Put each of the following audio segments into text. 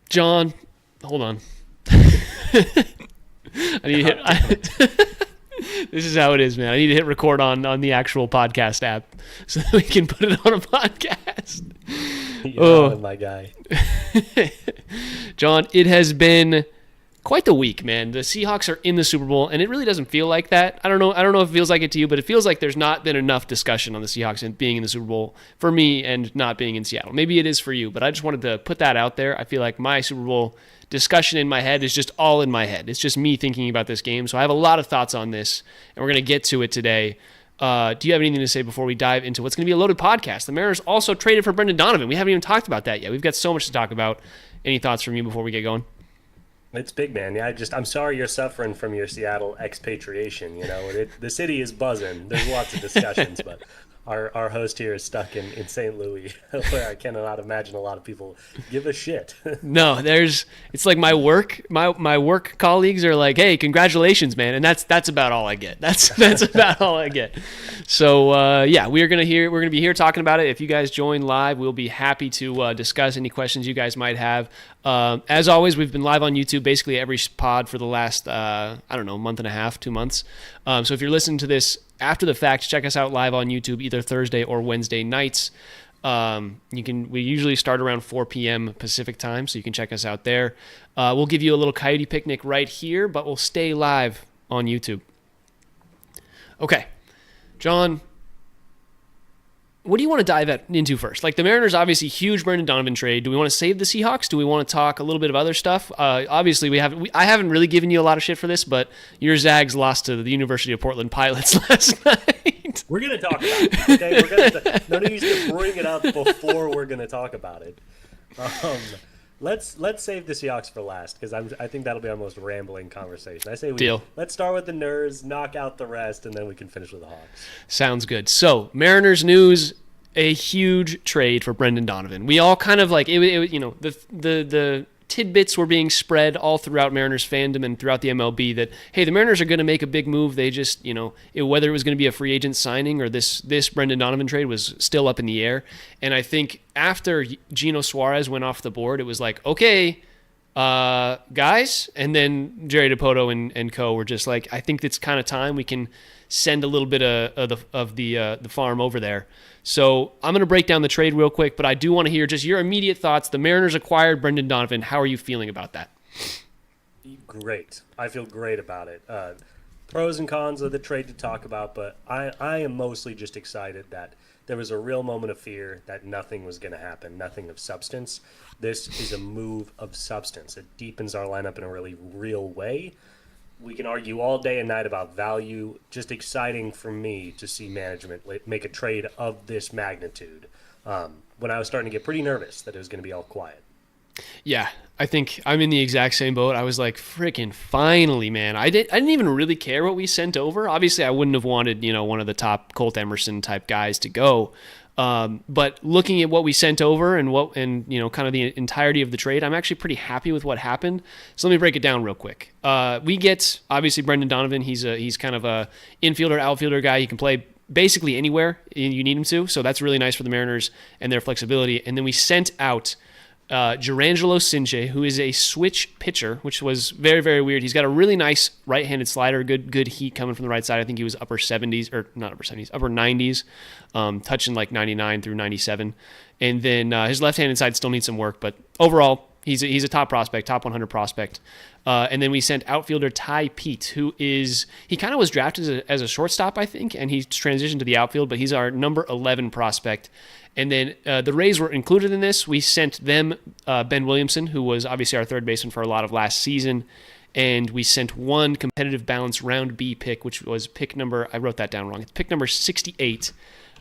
John, hold on. I need to hit. This is how it is, man. I need to hit record on the actual podcast app so that we can put it on a podcast. You're my guy. John, it has been quite the week, man. The Seahawks are in the Super Bowl, and it really doesn't feel like that. I don't know if it feels like it to you, but it feels like there's not been enough discussion on the Seahawks and being in the Super Bowl for me and not being in Seattle. Maybe it is for you, but I just wanted to put that out there. I feel like my Super Bowl discussion in my head is just all in my head. It's just me thinking about this game. So I have a lot of thoughts on this, and we're going to get to it today. Do you have anything to say before we dive into what's going to be a loaded podcast? The Mariners also traded for Brendan Donovan. We haven't even talked about that yet. We've got so much to talk about. Any thoughts from you before we get going? It's big, man. Yeah, I'm sorry you're suffering from your Seattle expatriation. The city is buzzing. There's lots of discussions, but our host here is stuck in St. Louis, where I cannot imagine a lot of people give a shit. No, it's like my work colleagues are like, hey, congratulations, man, and that's about all I get. That's about all I get. So yeah, we're gonna be here talking about it. If you guys join live, we'll be happy to discuss any questions you guys might have. As always, we've been live on YouTube basically every pod for the last month and a half, 2 months. So if you're listening to this after the fact, check us out live on YouTube either Thursday or Wednesday nights. We usually start around 4 p.m. Pacific time, so you can check us out there. We'll give you a little coyote picnic right here, but we'll stay live on YouTube. Okay, John, what do you want to dive into first? Like, the Mariners, obviously, huge Brendan Donovan trade. Do we want to save the Seahawks? Do we want to talk a little bit of other stuff? Obviously, I haven't really given you a lot of shit for this, but your Zags lost to the University of Portland Pilots last night. We're going to talk about it, okay? No need to bring it up before we're going to talk about it. Let's save the Seahawks for last, because I think that'll be our most rambling conversation. I say let's start with the Nerds, knock out the rest, and then we can finish with the Hawks. Sounds good. So, Mariners news, a huge trade for Brendan Donovan. We all kind of like the tidbits were being spread all throughout Mariners fandom and throughout the MLB that, hey, the Mariners are going to make a big move. They just, whether it was going to be a free agent signing or this Brendan Donovan trade was still up in the air. And I think after Gino Suarez went off the board, it was like, okay, guys. And then Jerry Dipoto and co were just like, I think it's kind of time we can send a little bit of the farm over there. So I'm going to break down the trade real quick, but I do want to hear just your immediate thoughts. The Mariners acquired Brendan Donovan. How are you feeling about that? Great. I feel great about it. Pros and cons of the trade to talk about, but I am mostly just excited that there was a real moment of fear that nothing was going to happen, nothing of substance. This is a move of substance. It deepens our lineup in a really real way. We can argue all day and night about value. Just exciting for me to see management make a trade of this magnitude when I was starting to get pretty nervous that it was going to be all quiet. Yeah, I think I'm in the exact same boat. I was like, freaking finally, man. I didn't even really care what we sent over. Obviously, I wouldn't have wanted, one of the top Colt Emerson type guys to go. But looking at what we sent over and kind of the entirety of the trade, I'm actually pretty happy with what happened. So let me break it down real quick. We get obviously Brendan Donovan. He's kind of a infielder, outfielder guy. He can play basically anywhere you need him to. So that's really nice for the Mariners and their flexibility. And then we sent out Jurrangelo Cijntje, who is a switch pitcher, which was very, very weird. He's got a really nice right-handed slider, good heat coming from the right side. I think he was upper 70s, or not upper 70s, upper 90s, touching like 99 through 97. And then his left-handed side still needs some work, but overall, he's a top prospect, top 100 prospect. And then we sent outfielder Ty Pete, he kind of was drafted as a shortstop, I think, and he's transitioned to the outfield, but he's our number 11 prospect. And then the Rays were included in this. We sent them Ben Williamson, who was obviously our third baseman for a lot of last season. And we sent one competitive balance round B pick, which was pick number, I wrote that down wrong. It's pick number 68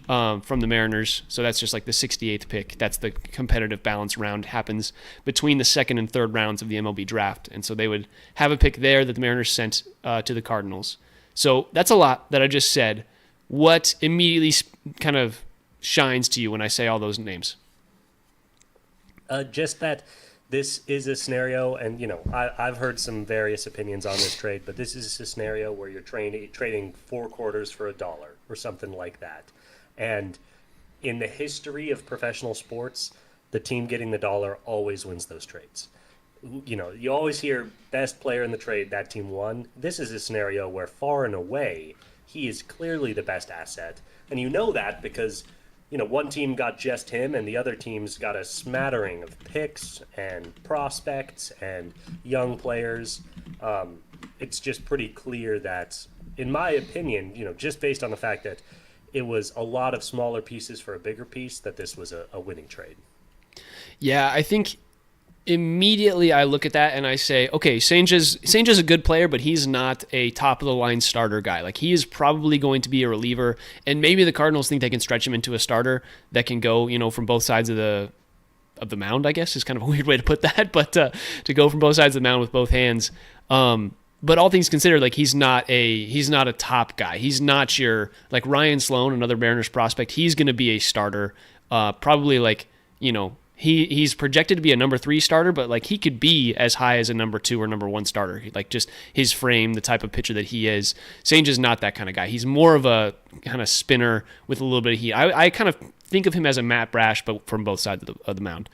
from the Mariners. So that's just like the 68th pick. That's the competitive balance round, happens between the second and third rounds of the MLB draft. And so they would have a pick there that the Mariners sent to the Cardinals. So that's a lot that I just said. What immediately kind of shines to you when I say all those names? Just that this is a scenario, and I've heard some various opinions on this trade, but this is a scenario where you're trading 4 quarters for $1 or something like that. And in the history of professional sports, the team getting the dollar always wins those trades. you always hear best player in the trade, that team won. This is a scenario where far and away he is clearly the best asset, and you know that because one team got just him, and the other team's got a smattering of picks and prospects and young players. It's just pretty clear that, in my opinion, just based on the fact that it was a lot of smaller pieces for a bigger piece, that this was a winning trade. Yeah, I think immediately I look at that and I say, okay, Sanja's a good player, but he's not a top of the line starter guy. Like, he is probably going to be a reliever, and maybe the Cardinals think they can stretch him into a starter that can go, from both sides of the mound. I guess is kind of a weird way to put that, but to go from both sides of the mound with both hands. But all things considered, like, he's not a top guy. He's not your, like, Ryan Sloan, another Mariners prospect. He's going to be a starter, probably, like, he's projected to be a number 3 starter, but like, he could be as high as a number 2 or number 1 starter. Like, just his frame, the type of pitcher that he is. Sanja's not that kind of guy. He's more of a kind of spinner with a little bit of heat. I kind of think of him as a Matt Brash, but from both sides of the mound,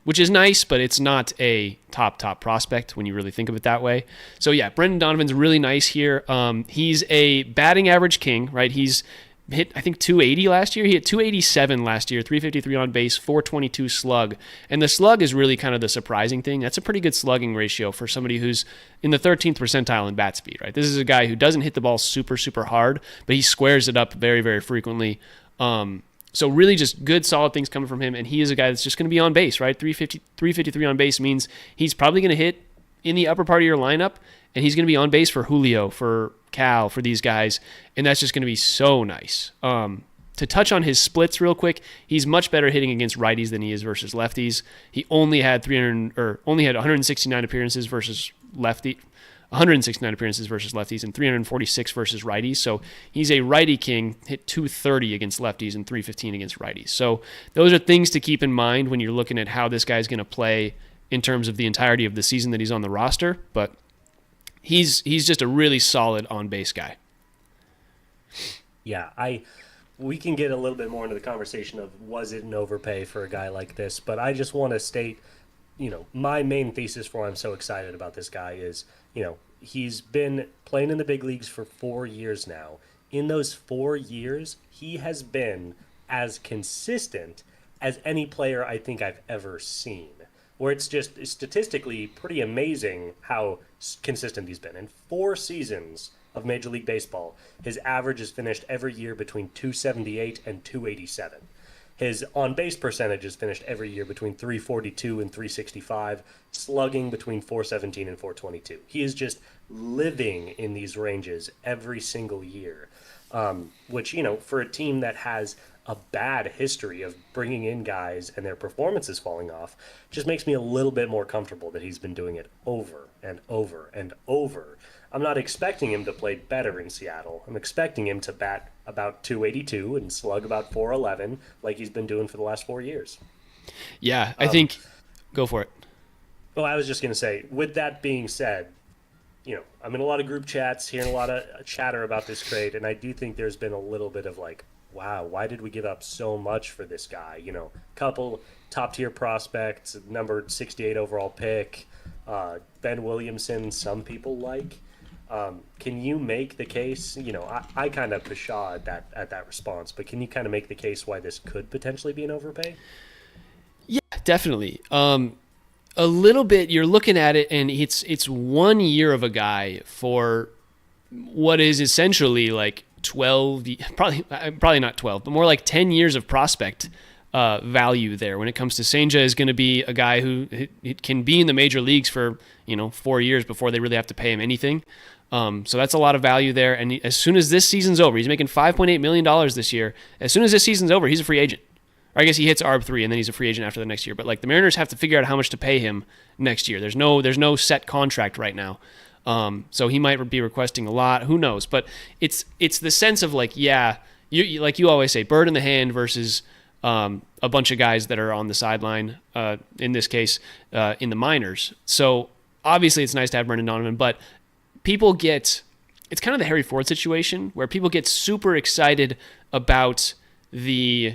which is nice, but it's not a top prospect when you really think of it that way. So yeah, Brendan Donovan's really nice here. He's a batting average king, right? He's hit, I think, 280 last year. He hit 287 last year, 353 on base, 422 slug. And the slug is really kind of the surprising thing. That's a pretty good slugging ratio for somebody who's in the 13th percentile in bat speed, right? This is a guy who doesn't hit the ball super, super hard, but he squares it up very, very frequently. So really just good, solid things coming from him. And he is a guy that's just going to be on base, right? 353 on base means he's probably going to hit in the upper part of your lineup, and he's going to be on base for Julio, for Cal, for these guys, and that's just going to be so nice. To touch on his splits real quick, he's much better hitting against righties than he is versus lefties. He only had 169 appearances versus 169 appearances versus lefties, and 346 versus righties. So he's a righty king, hit 230 against lefties and 315 against righties. So those are things to keep in mind when you're looking at how this guy's going to play in terms of the entirety of the season that he's on the roster. But he's just a really solid on-base guy. Yeah, we can get a little bit more into the conversation of, was it an overpay for a guy like this, but I just want to state, my main thesis for why I'm so excited about this guy is, he's been playing in the big leagues for 4 years now. In those 4 years, he has been as consistent as any player I think I've ever seen, where it's just statistically pretty amazing how consistent he's been. In 4 seasons of Major League Baseball, his average is finished every year between 278 and 287. His on-base percentage is finished every year between 342 and 365, slugging between 417 and 422. He is just living in these ranges every single year, which, for a team that has a bad history of bringing in guys and their performances falling off, just makes me a little bit more comfortable that he's been doing it over and over and over. I'm not expecting him to play better in Seattle. I'm expecting him to bat about 282 and slug about 411 like he's been doing for the last 4 years. Yeah, I think go for it. Well, I was just going to say, with that being said, I'm in a lot of group chats, hearing a lot of chatter about this trade, and I do think there's been a little bit of like, wow, why did we give up so much for this guy? Couple top-tier prospects, numbered 68 overall pick, Ben Williamson, some people like. Can you make the case? I kind of pshaw at that response, but can you kind of make the case why this could potentially be an overpay? Yeah, definitely. A little bit. You're looking at it, and it's 1 year of a guy for what is essentially like 12, probably not 12, but more like 10 years of prospect value there. When it comes to Senja, is going to be a guy who can be in the major leagues for 4 years before they really have to pay him anything. So that's a lot of value there. And as soon as this season's over, he's making $5.8 million this year. As soon as this season's over, he's a free agent. Or I guess he hits ARB3 and then he's a free agent after the next year. But like, the Mariners have to figure out how much to pay him next year. There's no set contract right now. So he might be requesting a lot. Who knows? But it's the sense of like, yeah, you like you always say, bird in the hand versus a bunch of guys that are on the sideline. In this case, in the minors. So obviously, it's nice to have Brendan Donovan, but it's kind of the Harry Ford situation where people get super excited about the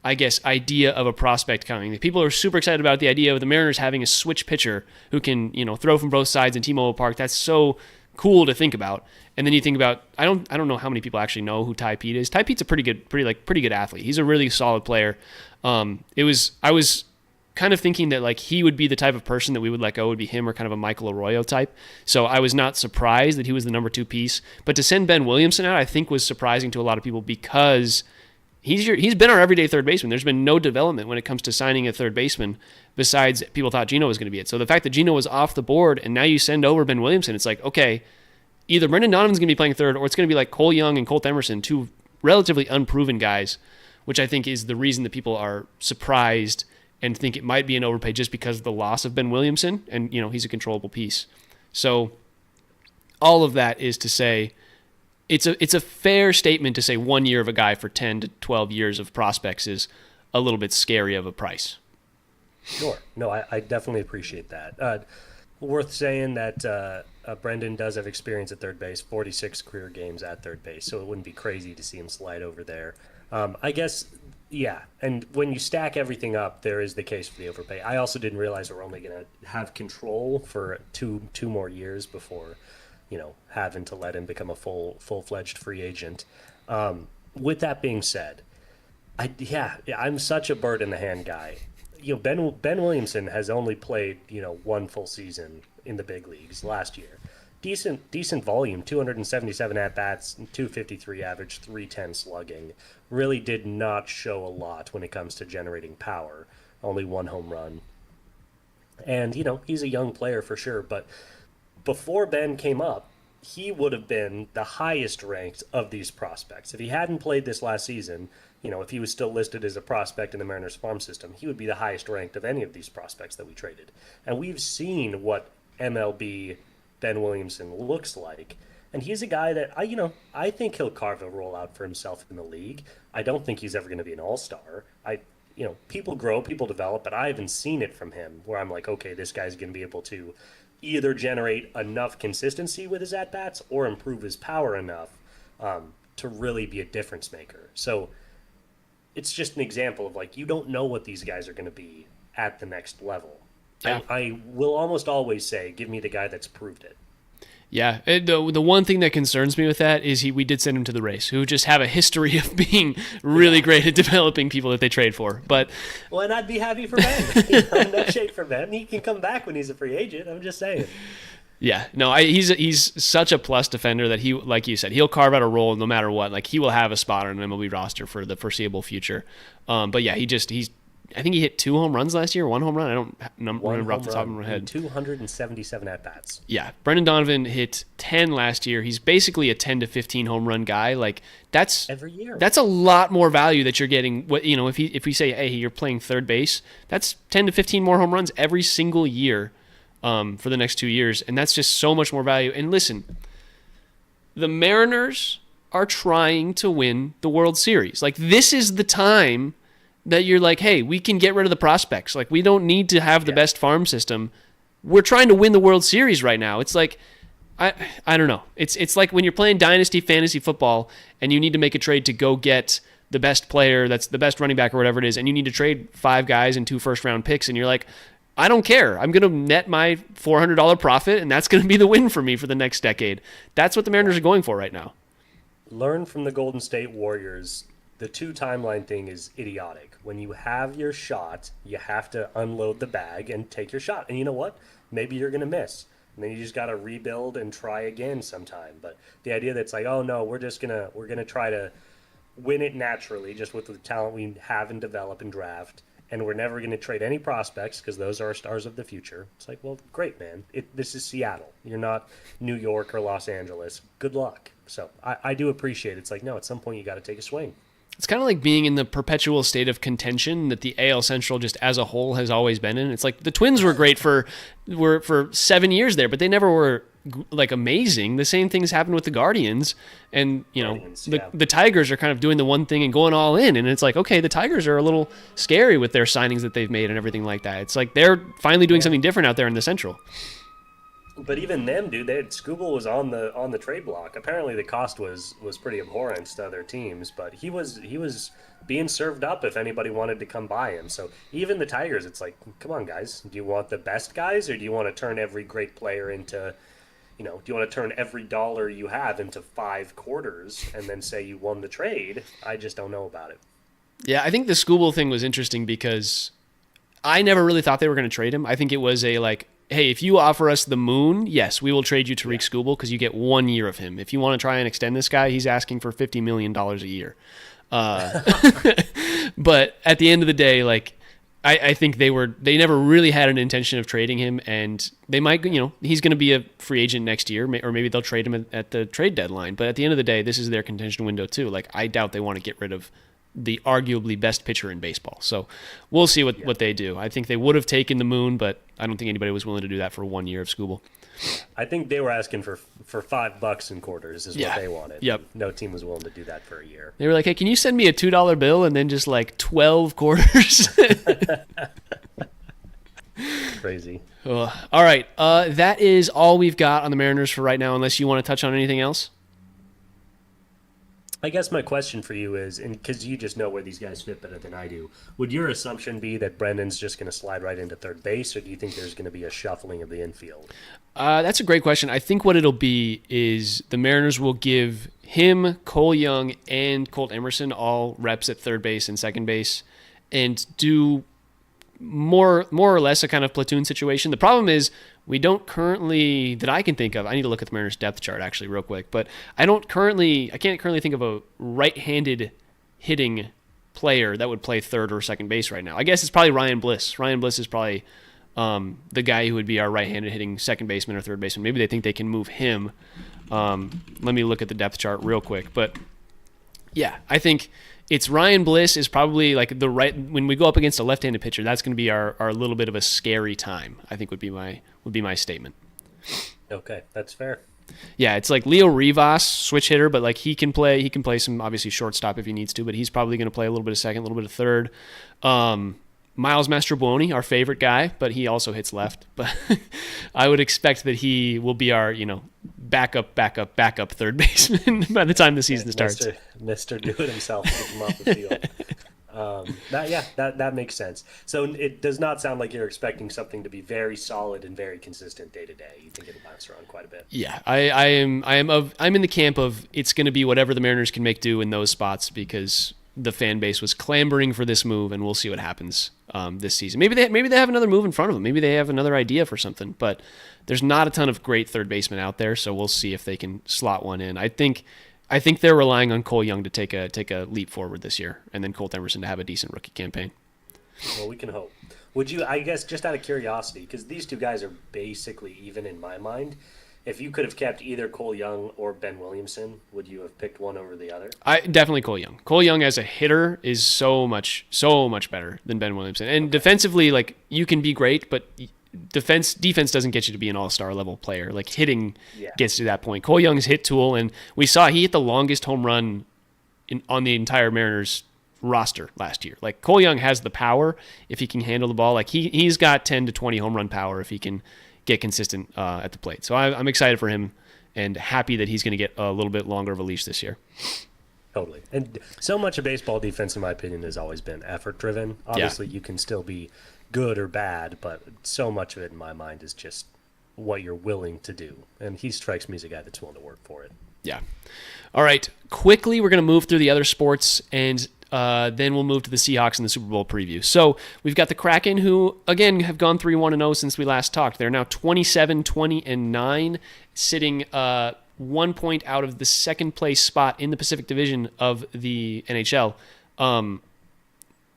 I guess, idea of a prospect coming. People are super excited about the idea of the Mariners having a switch pitcher who can, throw from both sides in T-Mobile Park. That's so cool to think about. And then you think about, I don't know how many people actually know who Ty Pete is. Ty Pete's a pretty good athlete. He's a really solid player. I was kind of thinking that like he would be the type of person that we would let go, would be him or kind of a Michael Arroyo type. So I was not surprised that he was the number 2 piece. But to send Ben Williamson out, I think was surprising to a lot of people because he's been our everyday third baseman. There's been no development when it comes to signing a third baseman besides people thought Gino was going to be it. So the fact that Gino was off the board and now you send over Ben Williamson, it's like, okay, either Brendan Donovan's going to be playing third or it's going to be like Cole Young and Colt Emerson, 2 relatively unproven guys, which I think is the reason that people are surprised and think it might be an overpay just because of the loss of Ben Williamson. And, he's a controllable piece. So all of that is to say, it's a fair statement to say 1 year of a guy for 10 to 12 years of prospects is a little bit scary of a price. Sure. No, I definitely appreciate that. Worth saying that Brendan does have experience at third base, 46 career games at third base, so it wouldn't be crazy to see him slide over there. I guess, yeah, and when you stack everything up, there is the case for the overpay. I also didn't realize we're only going to have control for two more years before, having to let him become a full-fledged free agent. With that being said, I'm such a bird in the hand guy. Ben Williamson has only played, 1 full season in the big leagues last year. Decent volume, 277 at-bats, 253 average, 310 slugging. Really did not show a lot when it comes to generating power. Only 1 home run. And, he's a young player for sure, but before Ben came up, he would have been the highest ranked of these prospects. If he hadn't played this last season, if he was still listed as a prospect in the Mariners farm system, he would be the highest ranked of any of these prospects that we traded. And we've seen what MLB Ben Williamson looks like. And he's a guy that, I think he'll carve a role out for himself in the league. I don't think he's ever going to be an all-star. People grow, people develop, but I haven't seen it from him where I'm like, okay, this guy's going to be able to either generate enough consistency with his at-bats or improve his power enough to really be a difference maker. So it's just an example of like, you don't know what these guys are going to be at the next level. Yeah. I will almost always say, give me the guy that's proved it. Yeah, the one thing that concerns me with that is we did send him to the Rays, who just have a history of being really great at developing people that they trade for. But and I'd be happy for Ben. No shade for Ben. He can come back when he's a free agent. I'm just saying. Yeah, no, he's such a plus defender that he, like you said, he'll carve out a role no matter what. Like he will have a spot on an MLB roster for the foreseeable future. But yeah, I think he hit 2 home runs last year, 1 home run. I don't remember off the top of my head. 277 at-bats. Yeah. Brendan Donovan hit 10 last year. He's basically a 10 to 15 home run guy. Like that's every year. That's a lot more value that you're getting. If we say, hey, you're playing third base, that's 10 to 15 more home runs every single year for the next 2 years. And that's just so much more value. And listen, the Mariners are trying to win the World Series. Like this is the time that you're like, hey, we can get rid of the prospects. Like, we don't need to have the best farm system. We're trying to win the World Series right now. It's like, I don't know. It's like when you're playing Dynasty Fantasy Football and you need to make a trade to go get the best player, that's the best running back or whatever it is, and you need to trade 5 guys and 2 first-round picks, and you're like, I don't care. I'm going to net my $400 profit, and that's going to be the win for me for the next decade. That's what the Mariners are going for right now. Learn from the Golden State Warriors. The 2 timeline thing is idiotic. When you have your shot, you have to unload the bag and take your shot. And you know what? Maybe you're going to miss. And then you just got to rebuild and try again sometime. But the idea that's like, oh no, we're going to try to win it naturally just with the talent we have and develop and draft. And we're never going to trade any prospects because those are our stars of the future. It's like, well, great, man. This is Seattle. You're not New York or Los Angeles. Good luck. So I do appreciate it. It's like, no, at some point you got to take a swing. It's kind of like being in the perpetual state of contention that the AL Central just as a whole has always been in. It's like the Twins were great for 7 years there, but they never were like amazing. The same things happened with the Guardians, and the Tigers are kind of doing the one thing and going all in. And it's like, okay, the Tigers are a little scary with their signings that they've made and everything like that. It's like they're finally doing something different out there in the Central. But even them, dude, Scooble was on the trade block. Apparently, the cost was pretty abhorrent to other teams, but he was being served up if anybody wanted to come buy him. So even the Tigers, it's like, come on, guys, do you want the best guys, or do you want to turn every great player into, do you want to turn every dollar you have into 5 quarters and then say you won the trade? I just don't know about it. Yeah, I think the Scooble thing was interesting because I never really thought they were going to trade him. I think it was a like, hey, if you offer us the moon, yes, we will trade you Tariq Skubal because you get 1 year of him. If you want to try and extend this guy, he's asking for $50 million a year. Uh, but at the end of the day, like I think they never really had an intention of trading him, and they might, he's going to be a free agent next year, or maybe they'll trade him at the trade deadline. But at the end of the day, this is their contention window too. Like I doubt they want to get rid of the arguably best pitcher in baseball. So we'll see what they do. I think they would have taken the moon, but I don't think anybody was willing to do that for 1 year of Scooble. I think they were asking for $5 in quarters is what they wanted. Yep. No team was willing to do that for a year. They were like, hey, can you send me a $2 bill and then just like 12 quarters? Crazy. All right. That is all we've got on the Mariners for right now, unless you want to touch on anything else. I guess my question for you is, and because you just know where these guys fit better than I do, would your assumption be that Brendan's just going to slide right into third base, or do you think there's going to be a shuffling of the infield? That's a great question. I think what it'll be is the Mariners will give him, Cole Young, and Colt Emerson all reps at third base and second base, and do more or less a kind of platoon situation. The problem is we don't currently, that I can think of, I need to look at the Mariners depth chart actually real quick, but I can't currently think of a right-handed hitting player that would play third or second base right now. I guess it's probably Ryan Bliss. Ryan Bliss is probably the guy who would be our right-handed hitting second baseman or third baseman. Maybe they think they can move him. Let me look at the depth chart real quick. But yeah, I think it's Ryan Bliss is probably like the right, when we go up against a left-handed pitcher, that's going to be our little bit of a scary time, I think would be my statement. Okay, that's fair. Yeah, it's like Leo Rivas, switch hitter, but like he can play some obviously shortstop if he needs to, but he's probably going to play a little bit of second, a little bit of third. Miles Mastrobuoni, our favorite guy, but he also hits left. But I would expect that he will be our, backup third baseman by the time the season starts. Mr. Do It Himself, get him off the field. That makes sense. So it does not sound like you're expecting something to be very solid and very consistent day to day. You think it'll bounce around quite a bit. Yeah, I'm in the camp of it's going to be whatever the Mariners can make do in those spots because the fan base was clamoring for this move, and we'll see what happens this season. Maybe they have another move in front of them. Maybe they have another idea for something. But there's not a ton of great third basemen out there, so we'll see if they can slot one in. I think they're relying on Cole Young to take a leap forward this year, and then Colt Emerson to have a decent rookie campaign. Well, we can hope. Would you? I guess just out of curiosity, because these two guys are basically even in my mind. If you could have kept either Cole Young or Ben Williamson, would you have picked one over the other? I definitely Cole Young. Cole Young as a hitter is so much better than Ben Williamson. And defensively, like you can be great, but defense doesn't get you to be an all-star level player. Like hitting gets to that point. Cole Young's hit tool, and we saw he hit the longest home run on the entire Mariners roster last year. Like Cole Young has the power if he can handle the ball. Like he's got 10 to 20 home run power if he can get consistent at the plate. So I'm excited for him and happy that he's going to get a little bit longer of a leash this year. Totally. And so much of baseball defense, in my opinion, has always been effort-driven. Obviously, you can still be good or bad, but so much of it, in my mind, is just what you're willing to do. And he strikes me as a guy that's willing to work for it. Yeah. All right. Quickly, we're going to move through the other sports, and then we'll move to the Seahawks and the Super Bowl preview. So we've got the Kraken, who, again, have gone 3-1-0 since we last talked. They're now 27-20-9, sitting 1 point out of the second place spot in the Pacific Division of the NHL.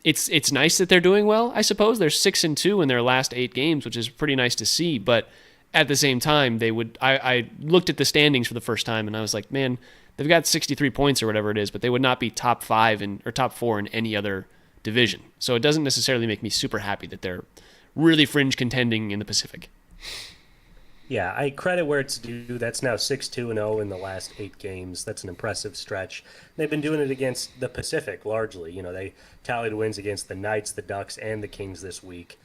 It's nice that they're doing well, I suppose. They're 6-2 in their last 8 games, which is pretty nice to see. But at the same time, I looked at the standings for the first time, and I was like, man, they've got 63 points or whatever it is, but they would not be top 5 or top 4 in any other division. So it doesn't necessarily make me super happy that they're really fringe contending in the Pacific. Yeah, I credit where it's due. That's now 6-2-0 in the last 8 games. That's an impressive stretch. They've been doing it against the Pacific largely. They tallied wins against the Knights, the Ducks, and the Kings this week.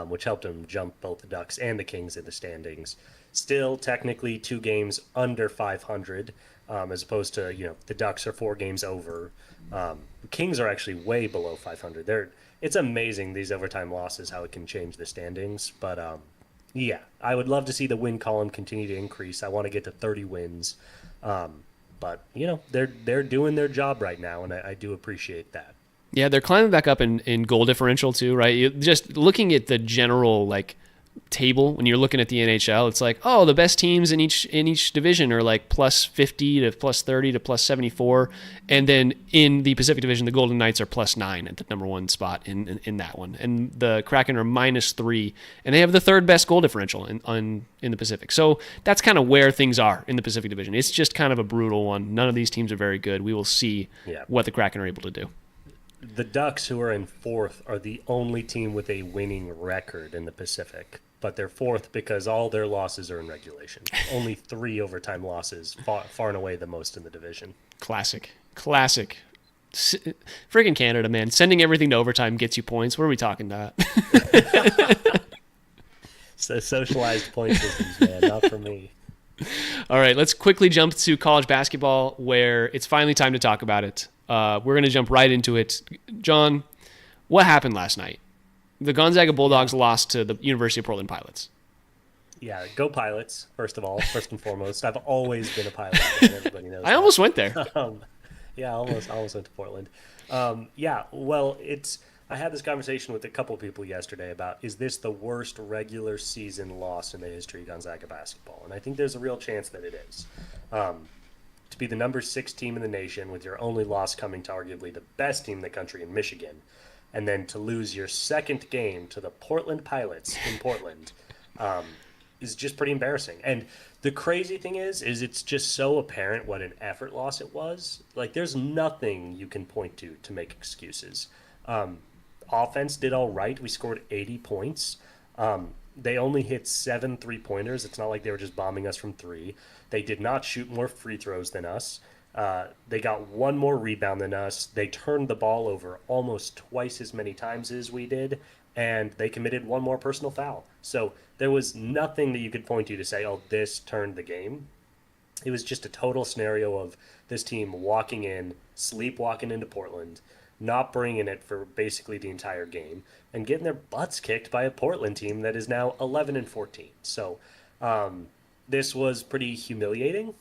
which helped them jump both the Ducks and the Kings in the standings. Still, technically, 2 games under 500, as opposed to the Ducks are 4 games over. The Kings are actually way below 500. It's amazing these overtime losses how it can change the standings, but yeah, I would love to see the win column continue to increase. I want to get to 30 wins. But they're doing their job right now, and I do appreciate that. Yeah, they're climbing back up in goal differential too, right? Just looking at the general table when you're looking at the NHL, it's like, oh, the best teams in each division are like plus 50 to plus 30 to plus 74, and then in the Pacific Division, the Golden Knights are plus 9 at the number 1 spot in that one, and the Kraken are minus 3, and they have the third best goal differential in the Pacific. So that's kind of where things are in the Pacific Division. It's just kind of a brutal one. None of these teams are very good. We will see what the Kraken are able to do. The Ducks, who are in 4th, are the only team with a winning record in the Pacific. But they're 4th because all their losses are in regulation. Only 3 overtime losses, far and away the most in the division. Classic. Friggin' Canada, man. Sending everything to overtime gets you points. What are we talking about? So socialized point systems, man, not for me. All right, let's quickly jump to college basketball, where it's finally time to talk about it. We're going to jump right into it. John, what happened last night? The Gonzaga Bulldogs lost to the University of Portland Pilots. Yeah, go Pilots, first and foremost. I've always been a Pilot fan. Everybody knows I almost went there. Yeah, I almost went to Portland. Yeah, well, I had this conversation with a couple of people yesterday about, is this the worst regular season loss in the history of Gonzaga basketball? And I think there's a real chance that it is. To be the number 6 team in the nation with your only loss coming to arguably the best team in the country in Michigan, and then to lose your second game to the Portland Pilots in Portland is just pretty embarrassing. And the crazy thing is it's just so apparent what an effort loss it was. Like, there's nothing you can point to make excuses. Offense did all right. We scored 80 points. They only hit 7 3-pointers. It's not like they were just bombing us from 3. They did not shoot more free throws than us. They got 1 more rebound than us. They turned the ball over almost twice as many times as we did, and they committed 1 more personal foul. So there was nothing that you could point to say, oh, this turned the game. It was just a total scenario of this team sleepwalking into Portland, not bringing it for basically the entire game, and getting their butts kicked by a Portland team that is now 11-14. So this was pretty humiliating.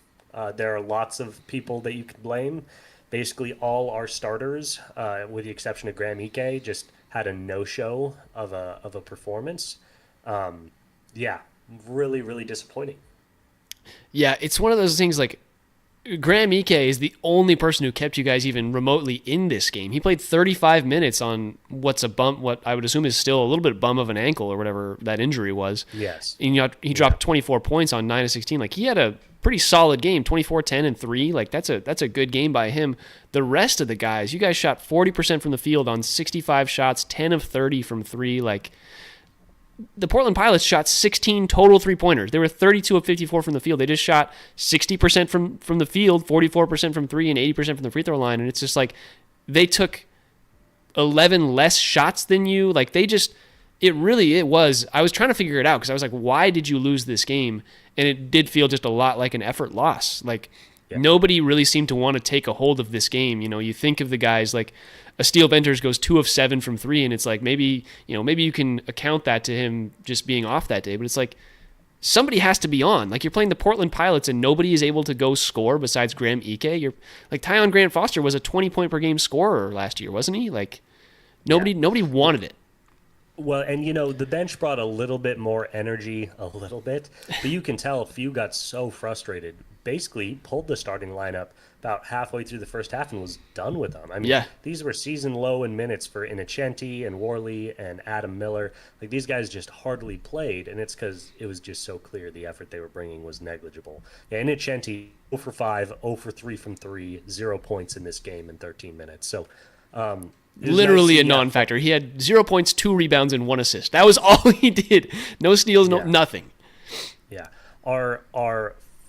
There are lots of people that you could blame. Basically, all our starters, with the exception of Graham Ike, just had a no-show of a performance. Yeah, really, really disappointing. Yeah, it's one of those things like Graham Ike is the only person who kept you guys even remotely in this game. He played 35 minutes on what I would assume is still a little bit bum of an ankle or whatever that injury was. Yes. And he dropped 24 points on 9 of 16. Like, he had a pretty solid game, 24, 10, and 3. Like, that's a good game by him. The rest of the guys, you guys shot 40% from the field on 65 shots, 10 of 30 from 3. Like, the Portland Pilots shot 16 total 3-pointers. They were 32 of 54 from the field. They just shot 60% from the field, 44% from 3, and 80% from the free throw line. And it's just like they took 11 less shots than you. Like, it was. I was trying to figure it out because I was like, why did you lose this game? And it did feel just a lot like an effort loss. Like, nobody really seemed to want to take a hold of this game. You think of the guys like a Steel Venters goes 2 of 7 from 3, and it's like maybe you can account that to him just being off that day. But it's like somebody has to be on. Like, you're playing the Portland Pilots, and nobody is able to go score besides Graham Ike. You're like Tyon Grant Foster was a 20-point per game scorer last year, wasn't he? Like, nobody wanted it. Well, and the bench brought a little bit more energy, but you can tell a few got so frustrated. Basically, pulled the starting lineup about halfway through the first half and was done with them. I mean, These were season low in minutes for Innocenti and Worley and Adam Miller. Like, these guys just hardly played, and it's because it was just so clear the effort they were bringing was negligible. Yeah, Innocenti 0 for 5, 0 for 3 from 3, 0 points in this game in 13 minutes. So, literally a non-factor. He had 0 points, 2 rebounds, and 1 assist. That was all he did. No steals, nothing. Yeah. Our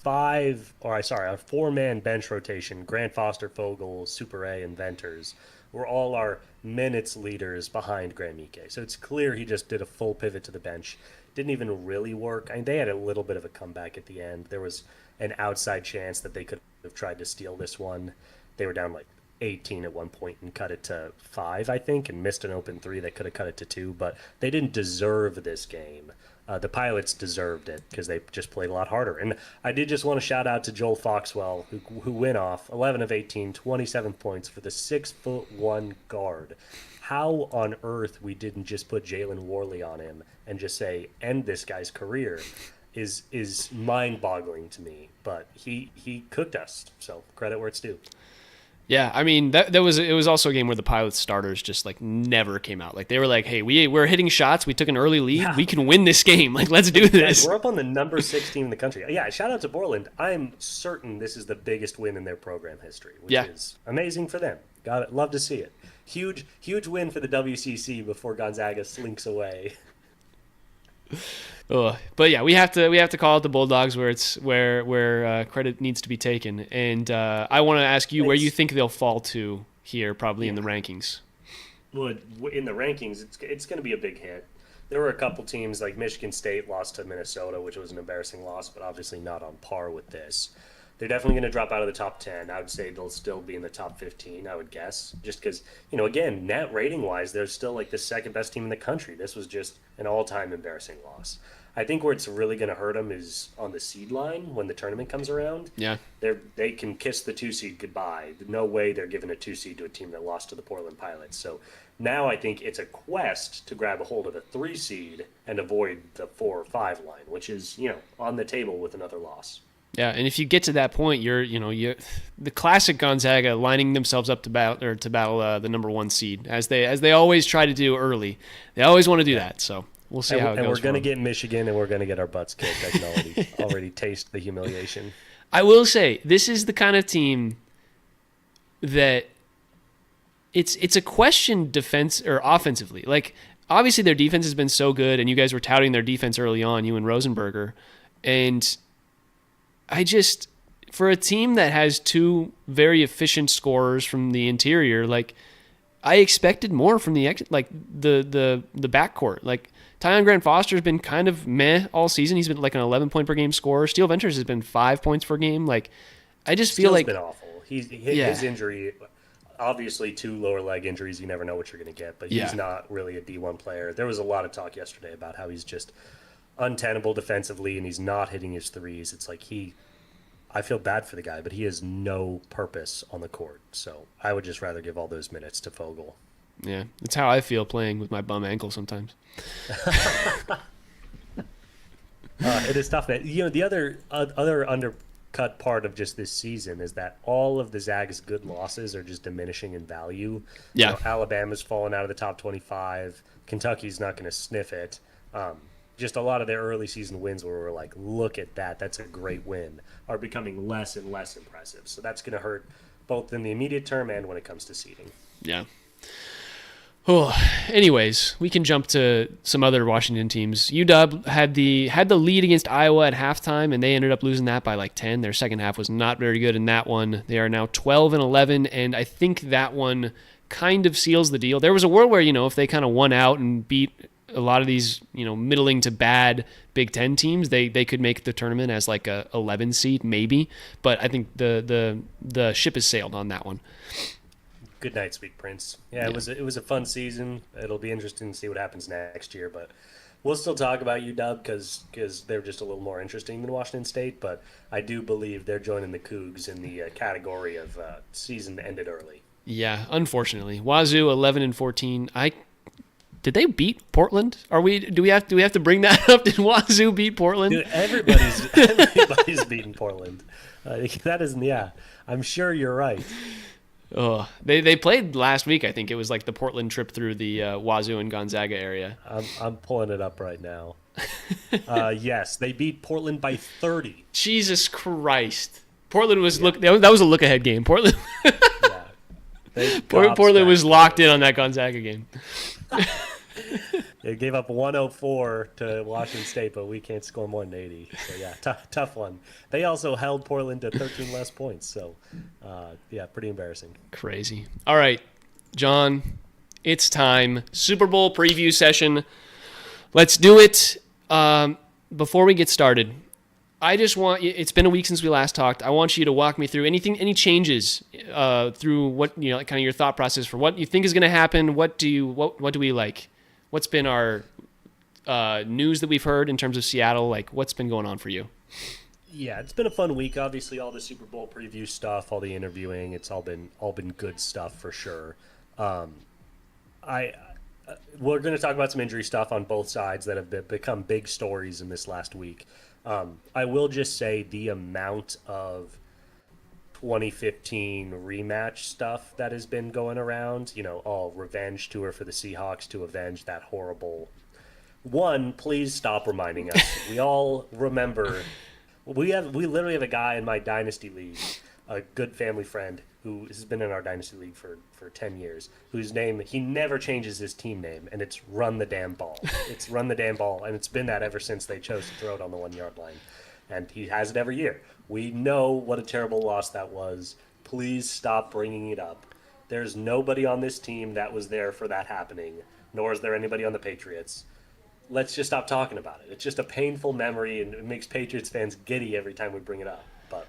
4-man bench rotation, Grant Foster, Fogel, Super A, and Venters, were all our minutes leaders behind Graham Ike. So it's clear he just did a full pivot to the bench. Didn't even really work. I mean, they had a little bit of a comeback at the end. There was an outside chance that they could have tried to steal this one. They were down like 18 at one point and cut it to 5, I think, and missed an open 3 that could have cut it to 2. But they didn't deserve this game. The Pilots deserved it because they just played a lot harder. And I did just want to shout out to Joel Foxwell, who went off 11 of 18, 27 points for the 6'1" guard. How on earth we didn't just put Jalen Warley on him and just say end this guy's career is mind-boggling to me. But he cooked us, so credit where it's due. Yeah, I mean it was also a game where the Pilots starters just like never came out. Like they were like, "Hey, we're hitting shots. We took an early lead. Yeah. We can win this game. Like let's do this." We're up on the number 6 team in the country. Yeah, shout out to Borland. I'm certain this is the biggest win in their program history, which is amazing for them. Got it. Love to see it. Huge win for the WCC before Gonzaga slinks away. But yeah, we have to call it the Bulldogs where credit needs to be taken, and I want to ask you where you think they'll fall to here, probably in the rankings. Well, in the rankings, it's going to be a big hit. There were a couple teams like Michigan State lost to Minnesota, which was an embarrassing loss, but obviously not on par with this. They're definitely going to drop out of the top 10. I would say they'll still be in the top 15, I would guess. Just because, again, net rating-wise, they're still like the second best team in the country. This was just an all-time embarrassing loss. I think where it's really going to hurt them is on the seed line when the tournament comes around. Yeah. They can kiss the 2 seed goodbye. No way they're giving a 2 seed to a team that lost to the Portland Pilots. So now I think it's a quest to grab a hold of a 3 seed and avoid the 4 or 5 line, which is, on the table with another loss. Yeah, and if you get to that point, you're the classic Gonzaga lining themselves up to battle the number 1 seed as they always try to do early. They always want to do that. So we'll see how it goes. And we're going to get Michigan, and we're going to get our butts kicked. I can already taste the humiliation. I will say this is the kind of team that it's a question defense or offensively. Like obviously their defense has been so good, and you guys were touting their defense early on, you and Rosenberger, and for a team that has 2 very efficient scorers from the interior, like I expected more from the backcourt. Like Tyon Grant Foster's been kind of meh all season. He's been like an 11 point per game scorer. Steele Venters has been 5 points per game. Like I just feel like been awful. His injury, obviously 2 lower leg injuries. You never know what you're going to get, but he's not really a D1 player. There was a lot of talk yesterday about how he's just untenable defensively and he's not hitting his threes. It's like I feel bad for the guy, but he has no purpose on the court. So I would just rather give all those minutes to Fogel. Yeah, it's how I feel playing with my bum ankle sometimes. It is tough. The other undercut part of just this season is that all of the Zag's good losses are just diminishing in value. Yeah, Alabama's fallen out of the top 25. Kentucky's not going to sniff it. Just a lot of their early season wins where we're like, look at that, that's a great win, are becoming less and less impressive. So that's going to hurt both in the immediate term and when it comes to seeding. Yeah. Oh, anyways, we can jump to some other Washington teams. UW had the lead against Iowa at halftime, and they ended up losing that by like 10. Their second half was not very good in that one. They are now 12-11, and I think that one kind of seals the deal. There was a world where, if they kind of won out and beat a lot of these, middling to bad Big Ten teams, they could make the tournament as like a 11 seed maybe. But I think the ship has sailed on that one. Good night, sweet prince. Yeah, it was a fun season. It'll be interesting to see what happens next year, but we'll still talk about UW because they're just a little more interesting than Washington State. But I do believe they're joining the Cougs in the category of season ended early. Yeah, unfortunately, Wazoo 11-14. Did they beat Portland? Do we have to bring that up? Did Wazoo beat Portland? Dude, everybody's beating Portland. That isn't. Yeah, I'm sure you're right. Oh, they played last week. I think it was like the Portland trip through the Wazoo and Gonzaga area. I'm pulling it up right now. Yes, they beat Portland by 30. Jesus Christ! Portland was that was a look ahead game. Portland. Portland was locked in on that Gonzaga game. They gave up 104 to Washington State, but we can't score more than 80. So, yeah, tough one. They also held Portland to 13 less points. So, pretty embarrassing. Crazy. All right. John, it's time. Super Bowl preview session. Let's do it. Before we get started, I just want, it's been a week since we last talked. I want you to walk me through any changes through what, kind of your thought process for what you think is going to happen. What do we like? What's been our news that we've heard in terms of Seattle? Like, what's been going on for you? Yeah, it's been a fun week. Obviously, all the Super Bowl preview stuff, all the interviewing, it's all been good stuff for sure. Um, I We're going to talk about some injury stuff on both sides that have become big stories in this last week. I will just say the amount of 2015 rematch stuff that has been going around, all revenge tour for the Seahawks to avenge that horrible one. Please stop reminding us. We all remember. We literally have a guy in my dynasty league, a good family friend who has been in our dynasty league for 10 years, whose name, he never changes his team name, and it's Run the Damn Ball. It's Run the Damn Ball, and it's been that ever since they chose to throw it on the 1 yard line. And he has it every year. We know what a terrible loss that was. Please stop bringing it up. There's nobody on this team that was there for that happening, nor is there anybody on the Patriots. Let's just stop talking about it. It's just a painful memory, and it makes Patriots fans giddy every time we bring it up. But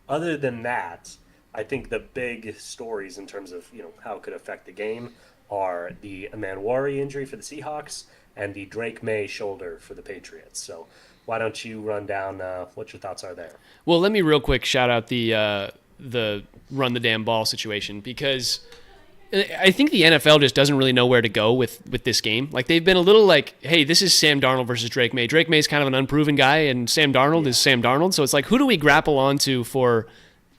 other than that, I think the big stories in terms of how it could affect the game are the Amanwari injury for the Seahawks and the Drake May shoulder for the Patriots. So why don't you run down what your thoughts are there? Well, let me real quick shout out the run the damn ball situation, because I think the NFL just doesn't really know where to go with this game. Like, they've been a little like, hey, this is Sam Darnold versus Drake May. Drake May is kind of an unproven guy, and Sam Darnold is Sam Darnold. So it's like, who do we grapple onto for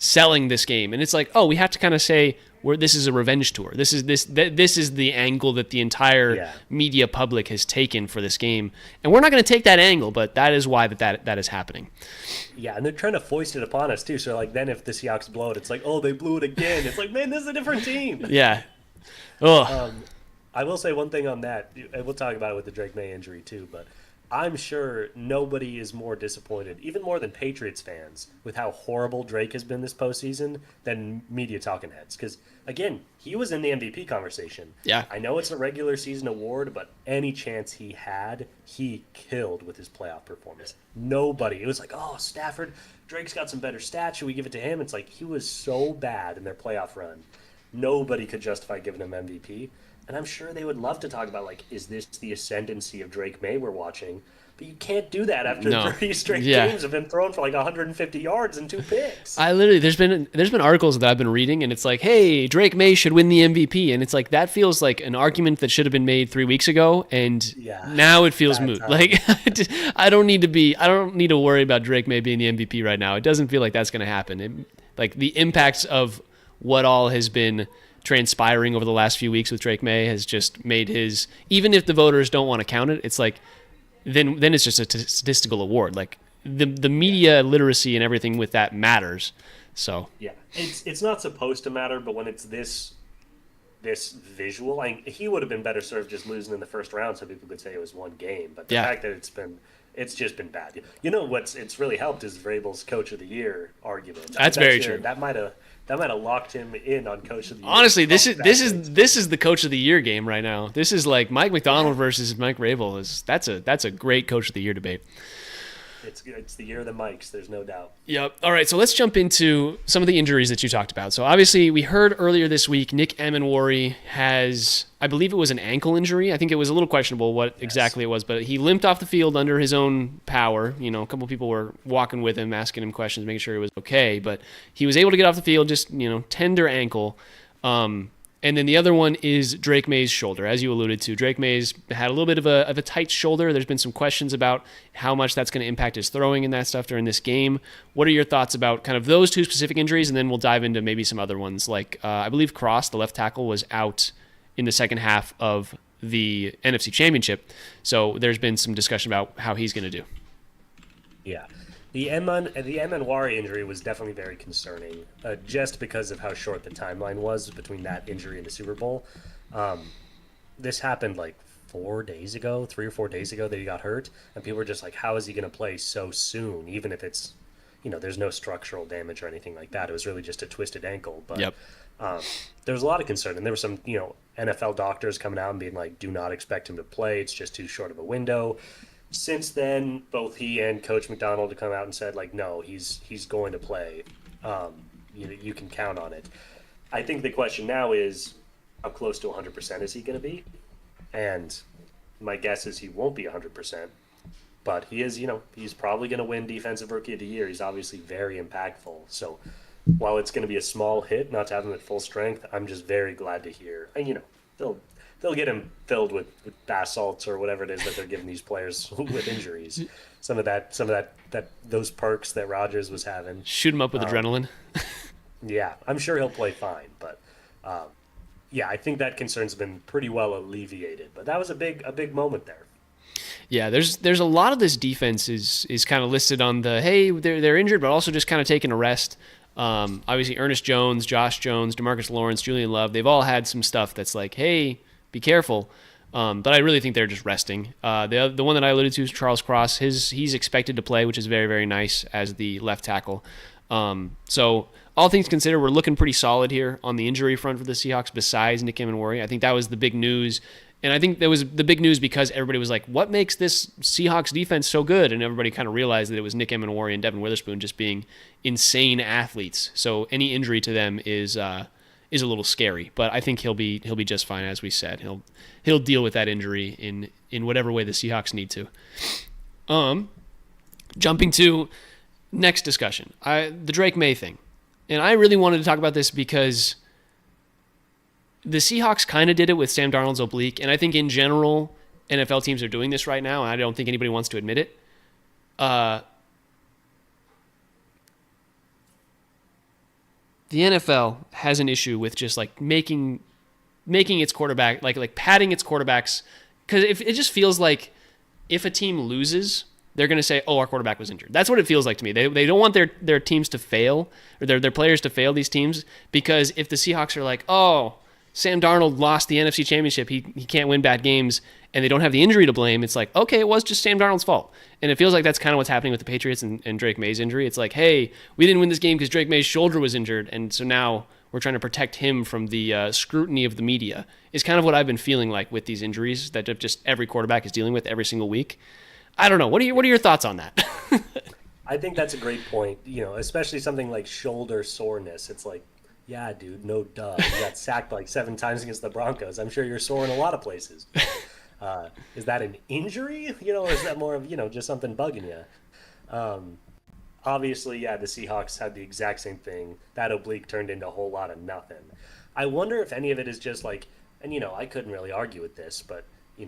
selling this game? And it's like, oh, we have to kind of say, this is a revenge tour. This is the angle that the entire media public has taken for this game, and we're not going to take that angle, but that is why that is happening. Yeah, and they're trying to foist it upon us too. So like, then if the Seahawks blow it, it's like, oh, they blew it again. It's like, man, this is a different team. Yeah. Ugh. I will say one thing on that, and we'll talk about it with the Drake May injury too, but I'm sure nobody is more disappointed, even more than Patriots fans, with how horrible Drake has been this postseason than media talking heads. Because, again, he was in the MVP conversation. Yeah. I know it's a regular season award, but any chance he had, he killed with his playoff performance. Nobody. It was like, oh, Stafford, Drake's got some better stats. Should we give it to him? It's like, he was so bad in their playoff run. Nobody could justify giving him MVP. And I'm sure they would love to talk about, like, is this the ascendancy of Drake May we're watching? But you can't do that after 30 straight games have been thrown for like 150 yards and 2 picks. There's been articles that I've been reading, and it's like, hey, Drake May should win the MVP, and it's like, that feels like an argument that should have been made 3 weeks ago, and now it feels moot. Like, I don't need to worry about Drake May being the MVP right now. It doesn't feel like that's going to happen. Like, the impacts of what all has been transpiring over the last few weeks with Drake May has just made his, even if the voters don't want to count it, it's like, then it's just a statistical award. Like, the media literacy and everything with that matters. So yeah, it's not supposed to matter, but when it's this visual, he would have been better served just losing in the first round, so people could say it was one game. But the fact that it's just been bad. You know it's really helped is Vrabel's Coach of the Year argument. That's very true. That might have locked him in on Coach of the Year. Honestly, this is the Coach of the Year game right now. This is like Mike McDonald versus Mike Vrabel. That's a great Coach of the Year debate. It's the year of the Mikes, there's no doubt. Yep. All right, so let's jump into some of the injuries that you talked about. So obviously, we heard earlier this week Nick Amanwari has, I believe it was an ankle injury. I think it was a little questionable what exactly it was, but he limped off the field under his own power. A couple of people were walking with him, asking him questions, making sure he was okay, but he was able to get off the field, just, tender ankle. And then the other one is Drake May's shoulder. As you alluded to, Drake May's had a little bit of a tight shoulder. There's been some questions about how much that's going to impact his throwing and that stuff during this game. What are your thoughts about kind of those two specific injuries? And then we'll dive into maybe some other ones. Like, I believe Cross, the left tackle, was out in the second half of the NFC Championship. So there's been some discussion about how he's going to do. Yeah. The Amanwari injury was definitely very concerning, just because of how short the timeline was between that injury and the Super Bowl. This happened like 4 days ago, 3 or 4 days ago that he got hurt, and people were just like, how is he going to play so soon, even if it's there's no structural damage or anything like that. It was really just a twisted ankle. But Yep. there was a lot of concern, and there were some, NFL doctors coming out and being like, "Do not expect him to play. It's just too short of a window." Since then, both he and Coach McDonald have come out and said like, "No, he's going to play. You can count on it." I think the question now is, how close to 100% is he going to be? And my guess is he won't be 100%. But he is, he's probably going to win Defensive Rookie of the Year. He's obviously very impactful. So while it's going to be a small hit not to have him at full strength, I'm just very glad to hear. And, they'll get him filled with bath salts or whatever it is that they're giving these players with injuries. Some of that those perks that Rodgers was having. Shoot him up with adrenaline. Yeah, I'm sure he'll play fine, but I think that concern's been pretty well alleviated. But that was a big moment there. Yeah, there's a lot of this defense is kind of listed on the, hey, they're injured, but also just kind of taking a rest. Obviously, Ernest Jones, Josh Jones, DeMarcus Lawrence, Julian Love, they've all had some stuff that's like, hey, be careful. But I really think they're just resting. The one that I alluded to is Charles Cross. He's expected to play, which is very, very nice as the left tackle. So all things considered, we're looking pretty solid here on the injury front for the Seahawks besides Nick Emmanwori. I think that was the big news. And I think that was the big news because everybody was like, what makes this Seahawks defense so good? And everybody kind of realized that it was Nick Emmanwori and Devin Witherspoon just being insane athletes. So any injury to them is a little scary. But I think he'll be just fine, as we said. He'll deal with that injury in whatever way the Seahawks need to. Jumping to next discussion, the Drake May thing. And I really wanted to talk about this because the Seahawks kind of did it with Sam Darnold's oblique, and I think in general NFL teams are doing this right now, and I don't think anybody wants to admit it. The NFL has an issue with just like making its quarterback like padding its quarterbacks, because if it just feels like if a team loses, they're going to say, oh, our quarterback was injured. That's what it feels like to me. They don't want their teams to fail, or their players to fail, these teams, because if the Seahawks are like, oh, Sam Darnold lost the NFC Championship, he can't win bad games, and they don't have the injury to blame, it's like, okay, it was just Sam Darnold's fault. And it feels like that's kind of what's happening with the Patriots and Drake May's injury. It's like, hey, we didn't win this game because Drake May's shoulder was injured, and so now we're trying to protect him from the scrutiny of the media, is kind of what I've been feeling like with these injuries that just every quarterback is dealing with every single week. I don't know. What are your thoughts on that? I think that's a great point. Especially something like shoulder soreness. It's like, yeah, dude, no duh. You got sacked like 7 times against the Broncos. I'm sure you're sore in a lot of places. Is that an injury? Or is that more of, just something bugging you? Obviously, yeah, the Seahawks had the exact same thing. That oblique turned into a whole lot of nothing. I wonder if any of it is just like, and I couldn't really argue with this, but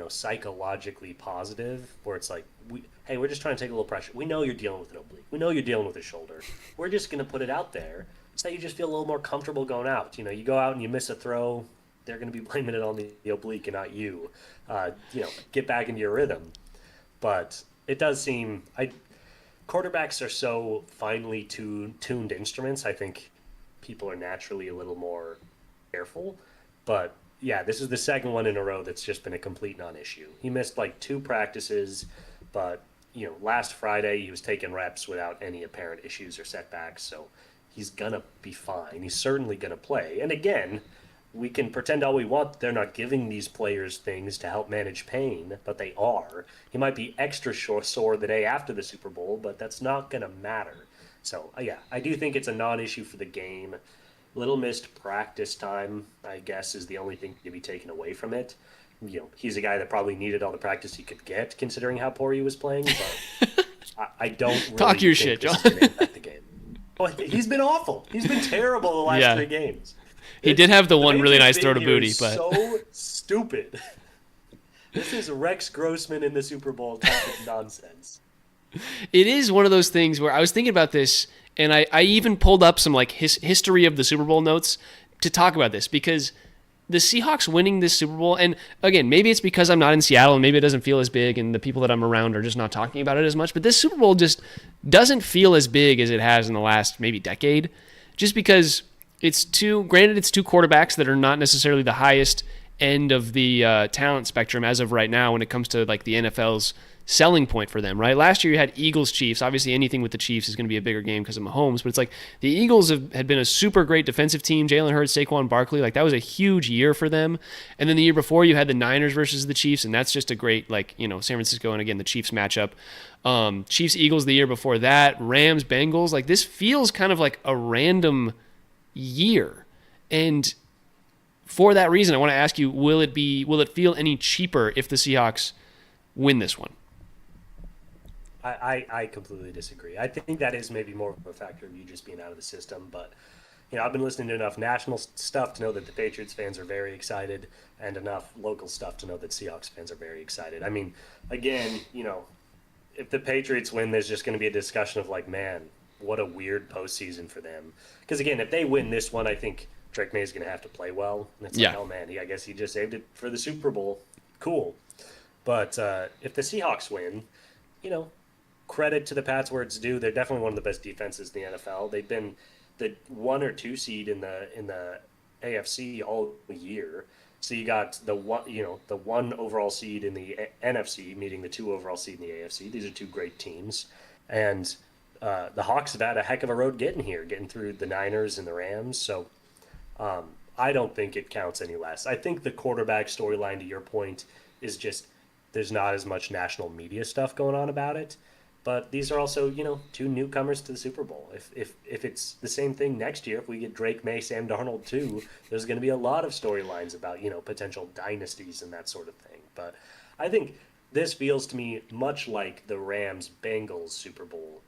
psychologically positive, where it's like, we're just trying to take a little pressure. We know you're dealing with an oblique. We know you're dealing with a shoulder. We're just going to put it out there so that you just feel a little more comfortable going out. You go out and you miss a throw, they're going to be blaming it on the oblique and not you. Get back into your rhythm. But it does seem, quarterbacks are so finely tuned instruments. I think people are naturally a little more careful. But yeah, this is the second one in a row that's just been a complete non-issue. He missed like 2 practices, but last Friday he was taking reps without any apparent issues or setbacks, so he's gonna be fine. He's certainly gonna play. And again, we can pretend all we want they're not giving these players things to help manage pain, but they are. He might be extra sore the day after the Super Bowl, but that's not gonna matter. So yeah, I do think it's a non-issue for the game. Little missed practice time, I guess, is the only thing to be taken away from it. He's a guy that probably needed all the practice he could get, considering how poor he was playing. But I don't really talk your think shit, John. This is gonna impact the game. Well, he's been awful. He's been terrible the last 3 games. He did have the one really nice throw to Booty, but so stupid. This is Rex Grossman in the Super Bowl talking nonsense. It is one of those things where I was thinking about this, and I even pulled up some like history of the Super Bowl notes to talk about this, because the Seahawks winning this Super Bowl, and again, maybe it's because I'm not in Seattle and maybe it doesn't feel as big and the people that I'm around are just not talking about it as much, but this Super Bowl just doesn't feel as big as it has in the last maybe decade, just because it's two quarterbacks that are not necessarily the highest end of the talent spectrum as of right now when it comes to like the NFL's selling point for them, right? Last year you had Eagles Chiefs. Obviously, anything with the Chiefs is going to be a bigger game because of Mahomes. But it's like the Eagles had been a super great defensive team. Jalen Hurts, Saquon Barkley, like that was a huge year for them. And then the year before you had the Niners versus the Chiefs, and that's just a great like San Francisco and again the Chiefs matchup. Chiefs Eagles the year before that, Rams Bengals. Like this feels kind of like a random year, and for that reason, I want to ask you: will it feel any cheaper if the Seahawks win this one? I completely disagree. I think that is maybe more of a factor of you just being out of the system. But, I've been listening to enough national stuff to know that the Patriots fans are very excited and enough local stuff to know that Seahawks fans are very excited. I mean, again, if the Patriots win, there's just going to be a discussion of like, man, what a weird postseason for them. Because, again, if they win this one, I think Drake May is going to have to play well. And it's like, oh, man, I guess he just saved it for the Super Bowl. Cool. But if the Seahawks win, credit to the Pats where it's due. They're definitely one of the best defenses in the NFL. They've been the 1 or 2 seed in the AFC all year. So you got the one overall seed in the NFC meeting the 2 overall seed in the AFC. These are 2 great teams, and the Hawks have had a heck of a road getting through the Niners and the Rams. So I don't think it counts any less. I think the quarterback storyline, to your point, is just there's not as much national media stuff going on about it. But these are also, 2 newcomers to the Super Bowl. If it's the same thing next year, if we get Drake May, Sam Darnold too, there's going to be a lot of storylines about, potential dynasties and that sort of thing. But I think this feels to me much like the Rams-Bengals Super Bowl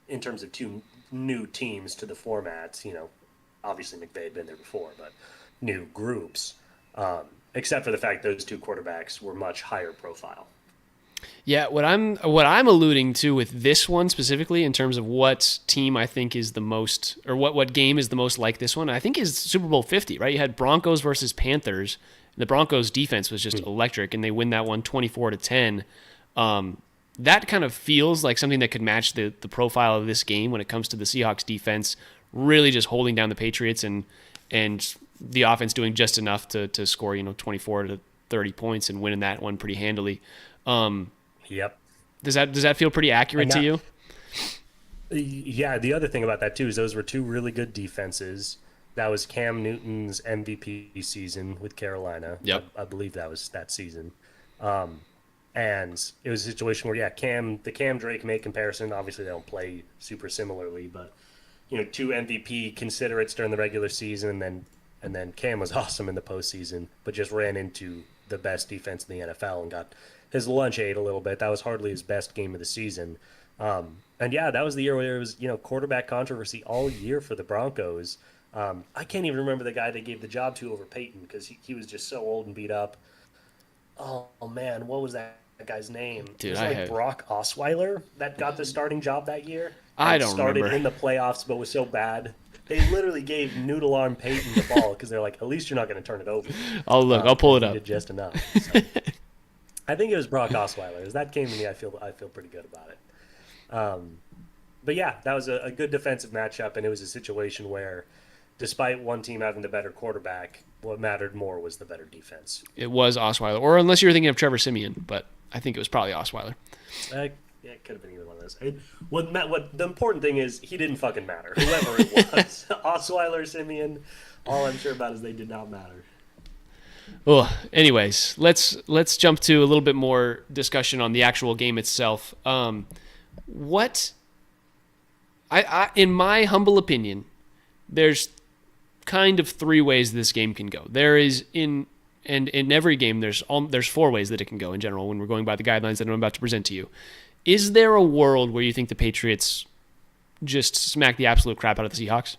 in terms of 2 new teams to the format. Obviously McVay had been there before, but new groups, except for the fact those 2 quarterbacks were much higher profile. Yeah, what I'm alluding to with this one specifically in terms of what team I think is the most or what game is the most like this one, I think is Super Bowl 50, right? You had Broncos versus Panthers. The Broncos defense was just electric and they win that one 24-10. That kind of feels like something that could match the profile of this game when it comes to the Seahawks defense really just holding down the Patriots and the offense doing just enough to score, 24 to 30 points and winning that one pretty handily. Yep. Does that feel pretty accurate to you? Yeah. The other thing about that too is those were 2 really good defenses. That was Cam Newton's MVP season with Carolina. Yep. I believe that was that season. And it was a situation where, the Cam Drake May comparison. Obviously, they don't play super similarly, but 2 MVP considerates during the regular season, and then Cam was awesome in the postseason, but just ran into the best defense in the NFL and got his lunch ate a little bit. That was hardly his best game of the season. And that was the year where there was, quarterback controversy all year for the Broncos. I can't even remember the guy they gave the job to over Peyton because he was just so old and beat up. Oh man, what was that guy's name? Dude, it was Brock Osweiler that got the starting job that year. I don't started remember. in the playoffs, but was so bad. They literally gave Noodle Arm Peyton the ball because they're like, at least you're not going to turn it over. I'll pull it up. He did just enough. So. I think it was Brock Osweiler. As that came to me, I feel pretty good about it. But yeah, that was a good defensive matchup, and it was a situation where, despite one team having the better quarterback, what mattered more was the better defense. It was Osweiler, or unless you were thinking of Trevor Siemian, but I think it was probably Osweiler. Yeah, it could have been either one of those. What the important thing is, he didn't fucking matter. Whoever it was, Osweiler, Siemian, all I'm sure about is they did not matter. Well, anyways, let's jump to a little bit more discussion on the actual game itself. What I in my humble opinion, there's kind of 3 ways this game can go. There is in every game there's 4 ways that it can go in general when we're going by the guidelines that I'm about to present to you. Is there a world where you think the Patriots just smack the absolute crap out of the Seahawks?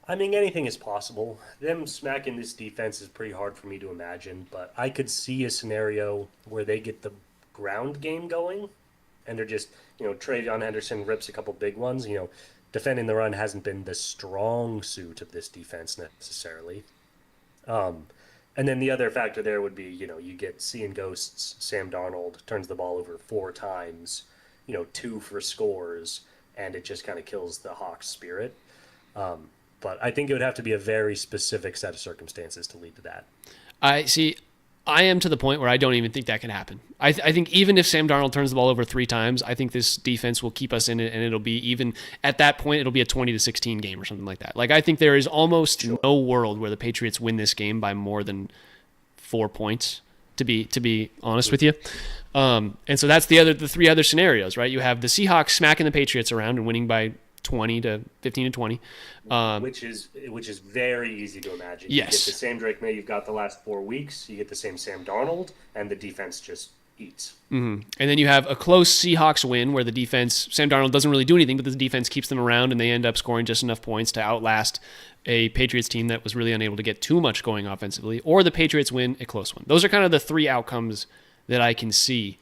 I mean, anything is possible. Them smacking this defense is pretty hard for me to imagine, but I could see a scenario where they get the ground game going, and they're just, Travion Henderson rips a couple big ones. Defending the run hasn't been the strong suit of this defense necessarily. And then the other factor there would be, you get seeing ghosts. Sam Darnold turns the ball over 4 times, 2 for scores, and it just kind of kills the Hawks' spirit. But I think it would have to be a very specific set of circumstances to lead to that. I see. I am to the point where I don't even think that can happen. I think even if Sam Darnold turns the ball over 3 times, I think this defense will keep us in it, and it'll be even at that point, it'll be a 20-16 game or something like that. Like I think there is almost Sure. no world where the Patriots win this game by more than 4 points. To be honest with you, and so that's the 3 other scenarios, right? You have the Seahawks smacking the Patriots around and winning by 15 to 20. Which is very easy to imagine. You Yes. get the same Drake May you've got the last 4 weeks. You get the same Sam Darnold, and the defense just eats. And then you have a close Seahawks win where the defense, Sam Darnold doesn't really do anything, but the defense keeps them around and they end up scoring just enough points to outlast a Patriots team that was really unable to get too much going offensively, or the Patriots win a close one. Those are kind of the 3 outcomes that I can see.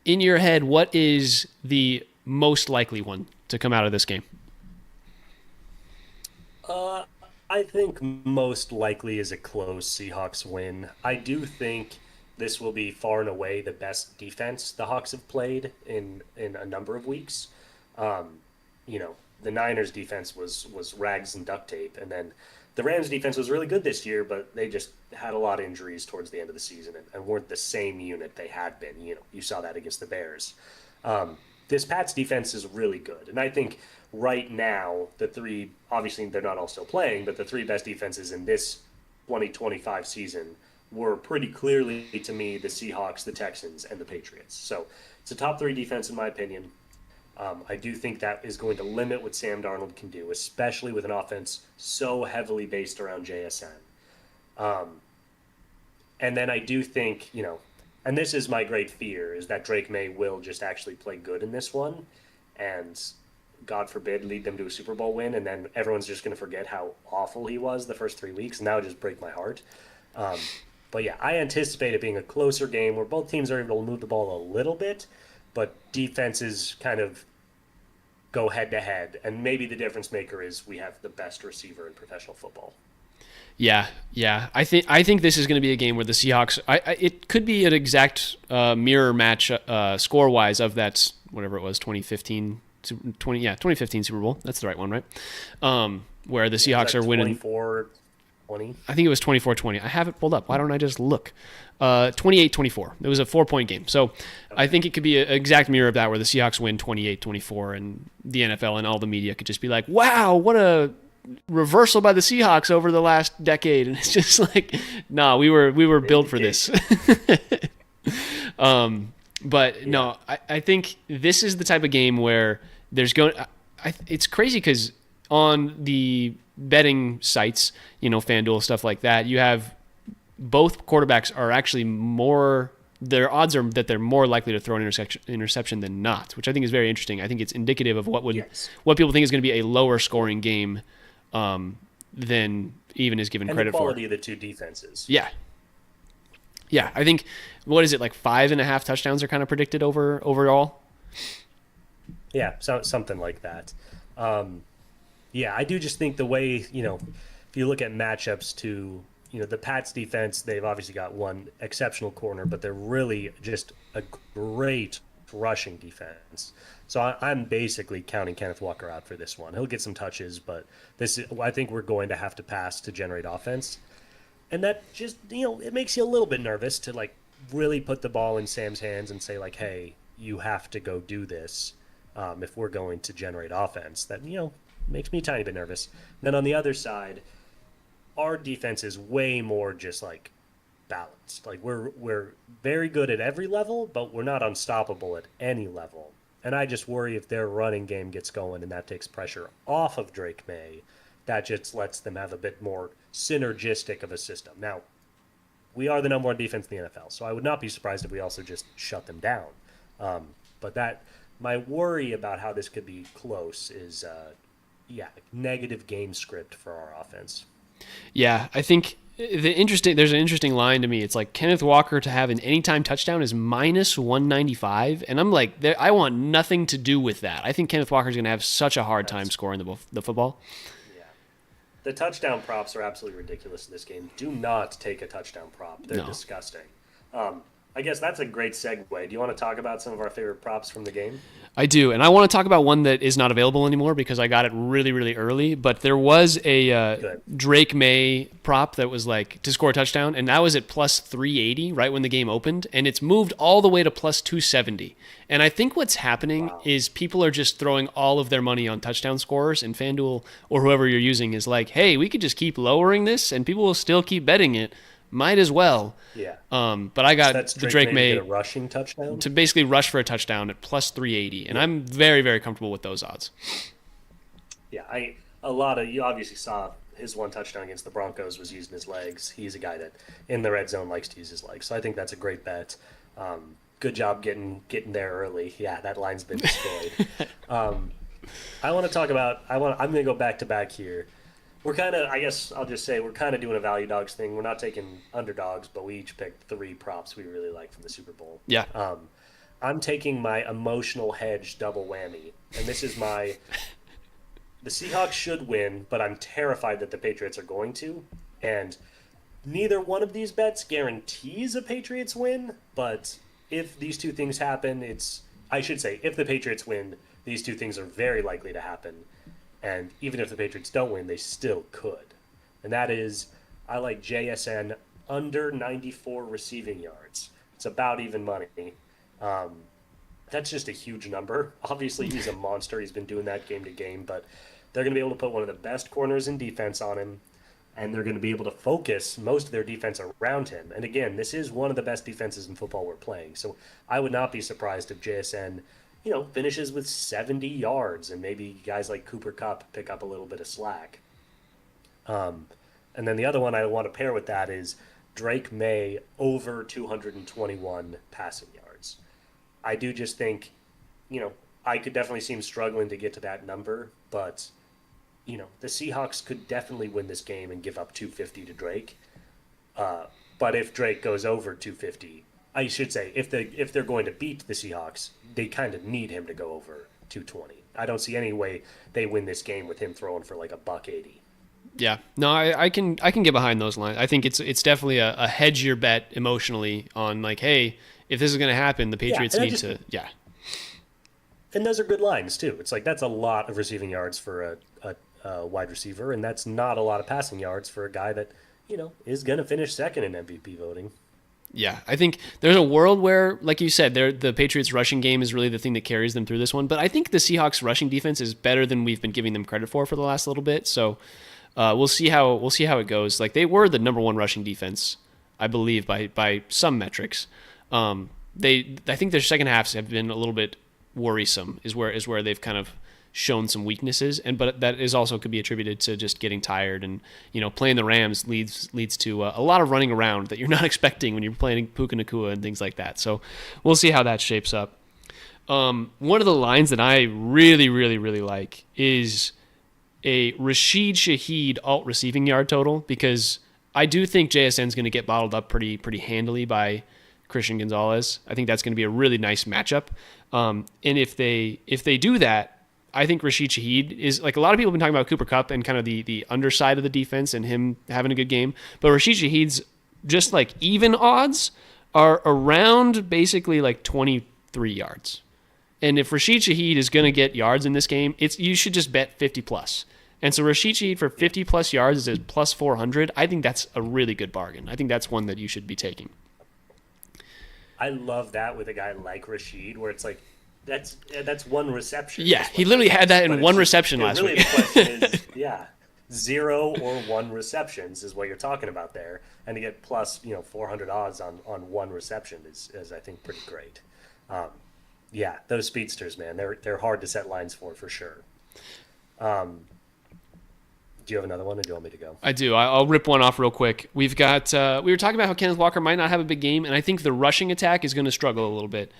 In your head, what is the most likely one to come out of this game? Uh, I think most likely is a close Seahawks win. I do think this will be far and away the best defense the Hawks have played in a number of weeks. Um, the Niners defense was rags and duct tape, and then the Rams defense was really good this year, but they just had a lot of injuries towards the end of the season and weren't the same unit they had been. You saw that against the Bears. This Pats defense is really good, and I think right now the three, obviously they're not all still playing, but the 3 best defenses in this 2025 season were pretty clearly to me the Seahawks, the Texans, and the Patriots. So it's a top 3 defense in my opinion. I do think that is going to limit what Sam Darnold can do, especially with an offense so heavily based around JSN. Um, and then I do think, and this is my great fear, is that Drake May will just actually play good in this one and, God forbid, lead them to a Super Bowl win. And then everyone's just going to forget how awful he was the first 3 weeks. And that would just break my heart. Um, but yeah, I anticipate it being a closer game where both teams are able to move the ball a little bit, but defenses kind of go head to head. And maybe the difference maker is we have the best receiver in professional football. Yeah, yeah. I think this is going to be a game where the Seahawks. It could be an exact mirror match score wise of that whatever it was 2015 2015 Super Bowl. That's the right one, right? Where the Seahawks are winning 24-20. I think it was 24-20. I have it pulled up. Why don't I just look? 28-24. It was a 4-point game. So I think it could be an exact mirror of that where the Seahawks win 28-24 and the NFL and all the media could just be like, wow, what a reversal by the Seahawks over the last decade. And it's just like, nah, we were built for this. But no, I think this is the type of game where there's going. It's crazy because on the betting sites, FanDuel, stuff like that, you have both quarterbacks are actually more. Their odds are that they're more likely to throw an interception than not, which I think is very interesting. I think it's indicative of what people think is going to be a lower scoring game than even is given credit the quality for. of the 2 defenses. Yeah. Yeah, I think, what is it, like 5.5 touchdowns are kind of predicted overall? Yeah, something like that. Yeah, I do just think the way, if you look at matchups to, the Pats defense, they've obviously got one exceptional corner, but they're really just a great rushing defense. So I'm basically counting Kenneth Walker out for this one. He'll get some touches, but I think we're going to have to pass to generate offense. And that just, it makes you a little bit nervous to, like, really put the ball in Sam's hands and say, like, hey, you have to go do this if we're going to generate offense. That, makes me a tiny bit nervous. Then on the other side, our defense is way more just, like, balanced. Like, we're very good at every level, but we're not unstoppable at any level. And I just worry if their running game gets going and that takes pressure off of Drake May, that just lets them have a bit more synergistic of a system. Now, we are the number 1 defense in the NFL, so I would not be surprised if we also just shut them down. But my worry about how this could be close is, negative game script for our offense. Yeah, I think there's an interesting line to me. It's like Kenneth Walker to have an anytime touchdown is minus 195, and I'm like, I want nothing to do with that. I think Kenneth Walker is going to have such a hard time scoring the football. Yeah, the touchdown props are absolutely ridiculous in this game. Do not take a touchdown prop; they're disgusting. I guess that's a great segue. Do you want to talk about some of our favorite props from the game? I do, and I want to talk about one that is not available anymore because I got it really, really early. But there was a Good. Drake May prop that was like to score a touchdown, and that was at plus 380 right when the game opened, and it's moved all the way to plus 270. And I think what's happening Wow. is people are just throwing all of their money on touchdown scorers, and FanDuel or whoever you're using is like, hey, we could just keep lowering this, and people will still keep betting it. Might as well. Yeah. But I So got that's the Drake Drake May to May get a rushing touchdown? to basically rush for a touchdown at plus 380, and I'm very, very comfortable with those odds. Yeah, a lot of you obviously saw his one touchdown against the Broncos was using his legs. He's a guy that in the red zone likes to use his legs, so I think that's a great bet. Good job getting there early. Yeah, that line's been destroyed. I want to talk about. I'm going to go back to back here. We're kind of. I guess I'll just say we're kind of doing a value dogs thing. We're not taking underdogs, but we each picked three props we really like from the Super Bowl. Yeah. I'm taking my emotional hedge double whammy, and this is my. The Seahawks should win, but I'm terrified that the Patriots are going to. And neither one of these bets guarantees a Patriots win, but if these two things happen, I should say, if the Patriots win, these two things are very likely to happen. And even if the Patriots don't win, they still could. And that is, I like JSN under 94 receiving yards. It's about even money. That's just a huge number. Obviously, he's a monster. He's been doing that game to game, but they're going to be able to put one of the best corners in defense on him, and they're going to be able to focus most of their defense around him. And again, this is one of the best defenses in football we're playing. So I would not be surprised if JSN, finishes with 70 yards, and maybe guys like Cooper Kupp pick up a little bit of slack. And then the other one I want to pair with that is Drake May over 221 passing yards. I do just think, I could definitely see him struggling to get to that number, but, the Seahawks could definitely win this game and give up 250 to Drake. But if Drake goes over 250, I should say, if they're going to beat the Seahawks, they kind of need him to go over 220. I don't see any way they win this game with him throwing for like a $180. Yeah, no, I can get behind those lines. I think it's definitely a hedge your bet emotionally on like, hey, if this is going to happen, the Patriots need to. Yeah. And those are good lines too. It's like that's a lot of receiving yards for a wide receiver, and that's not a lot of passing yards for a guy that is going to finish second in MVP voting. Yeah, I think there's a world where, like you said, the Patriots' rushing game is really the thing that carries them through this one. But I think the Seahawks' rushing defense is better than we've been giving them credit for the last little bit. So we'll see how it goes. Like they were the number one rushing defense, I believe, by some metrics. I think their second halves have been a little bit worrisome. Is where they've kind of shown some weaknesses, but that is also could be attributed to just getting tired and playing the Rams leads to a lot of running around that you're not expecting when you're playing Puka Nacua and things like that. So we'll see how that shapes up. One of the lines that I really, really, really like is a Rashid Shaheed alt receiving yard total, because I do think JSN is going to get bottled up pretty handily by Christian Gonzalez. I think that's going to be a really nice matchup. And if they do that, I think Rashid Shaheed is, like, a lot of people have been talking about Cooper Kupp and kind of the underside of the defense and him having a good game. But Rashid Shaheed's just like even odds are around basically like 23 yards. And if Rashid Shaheed is going to get yards in this game, you should just bet 50 plus. And so Rashid Shaheed for 50 plus yards is at plus 400. I think that's a really good bargain. I think that's one that you should be taking. I love that with a guy like Rashid, where it's like, that's one reception. Yeah, he literally had that in one reception last week. Really, the question is, 0 or 1 receptions is what you're talking about there, and to get plus 400 odds on one reception is I think pretty great. Those speedsters, man, they're hard to set lines for sure. Do you have another one, or do you want me to go? I do. I'll rip one off real quick. We've got. We were talking about how Kenneth Walker might not have a big game, and I think the rushing attack is going to struggle a little bit,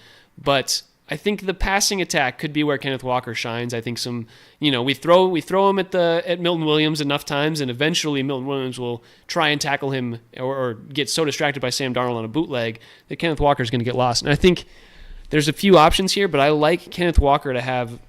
but I think the passing attack could be where Kenneth Walker shines. I think we throw him at Milton Williams enough times, and eventually Milton Williams will try and tackle him or get so distracted by Sam Darnold on a bootleg that Kenneth Walker is going to get lost. And I think there's a few options here, but I like Kenneth Walker to have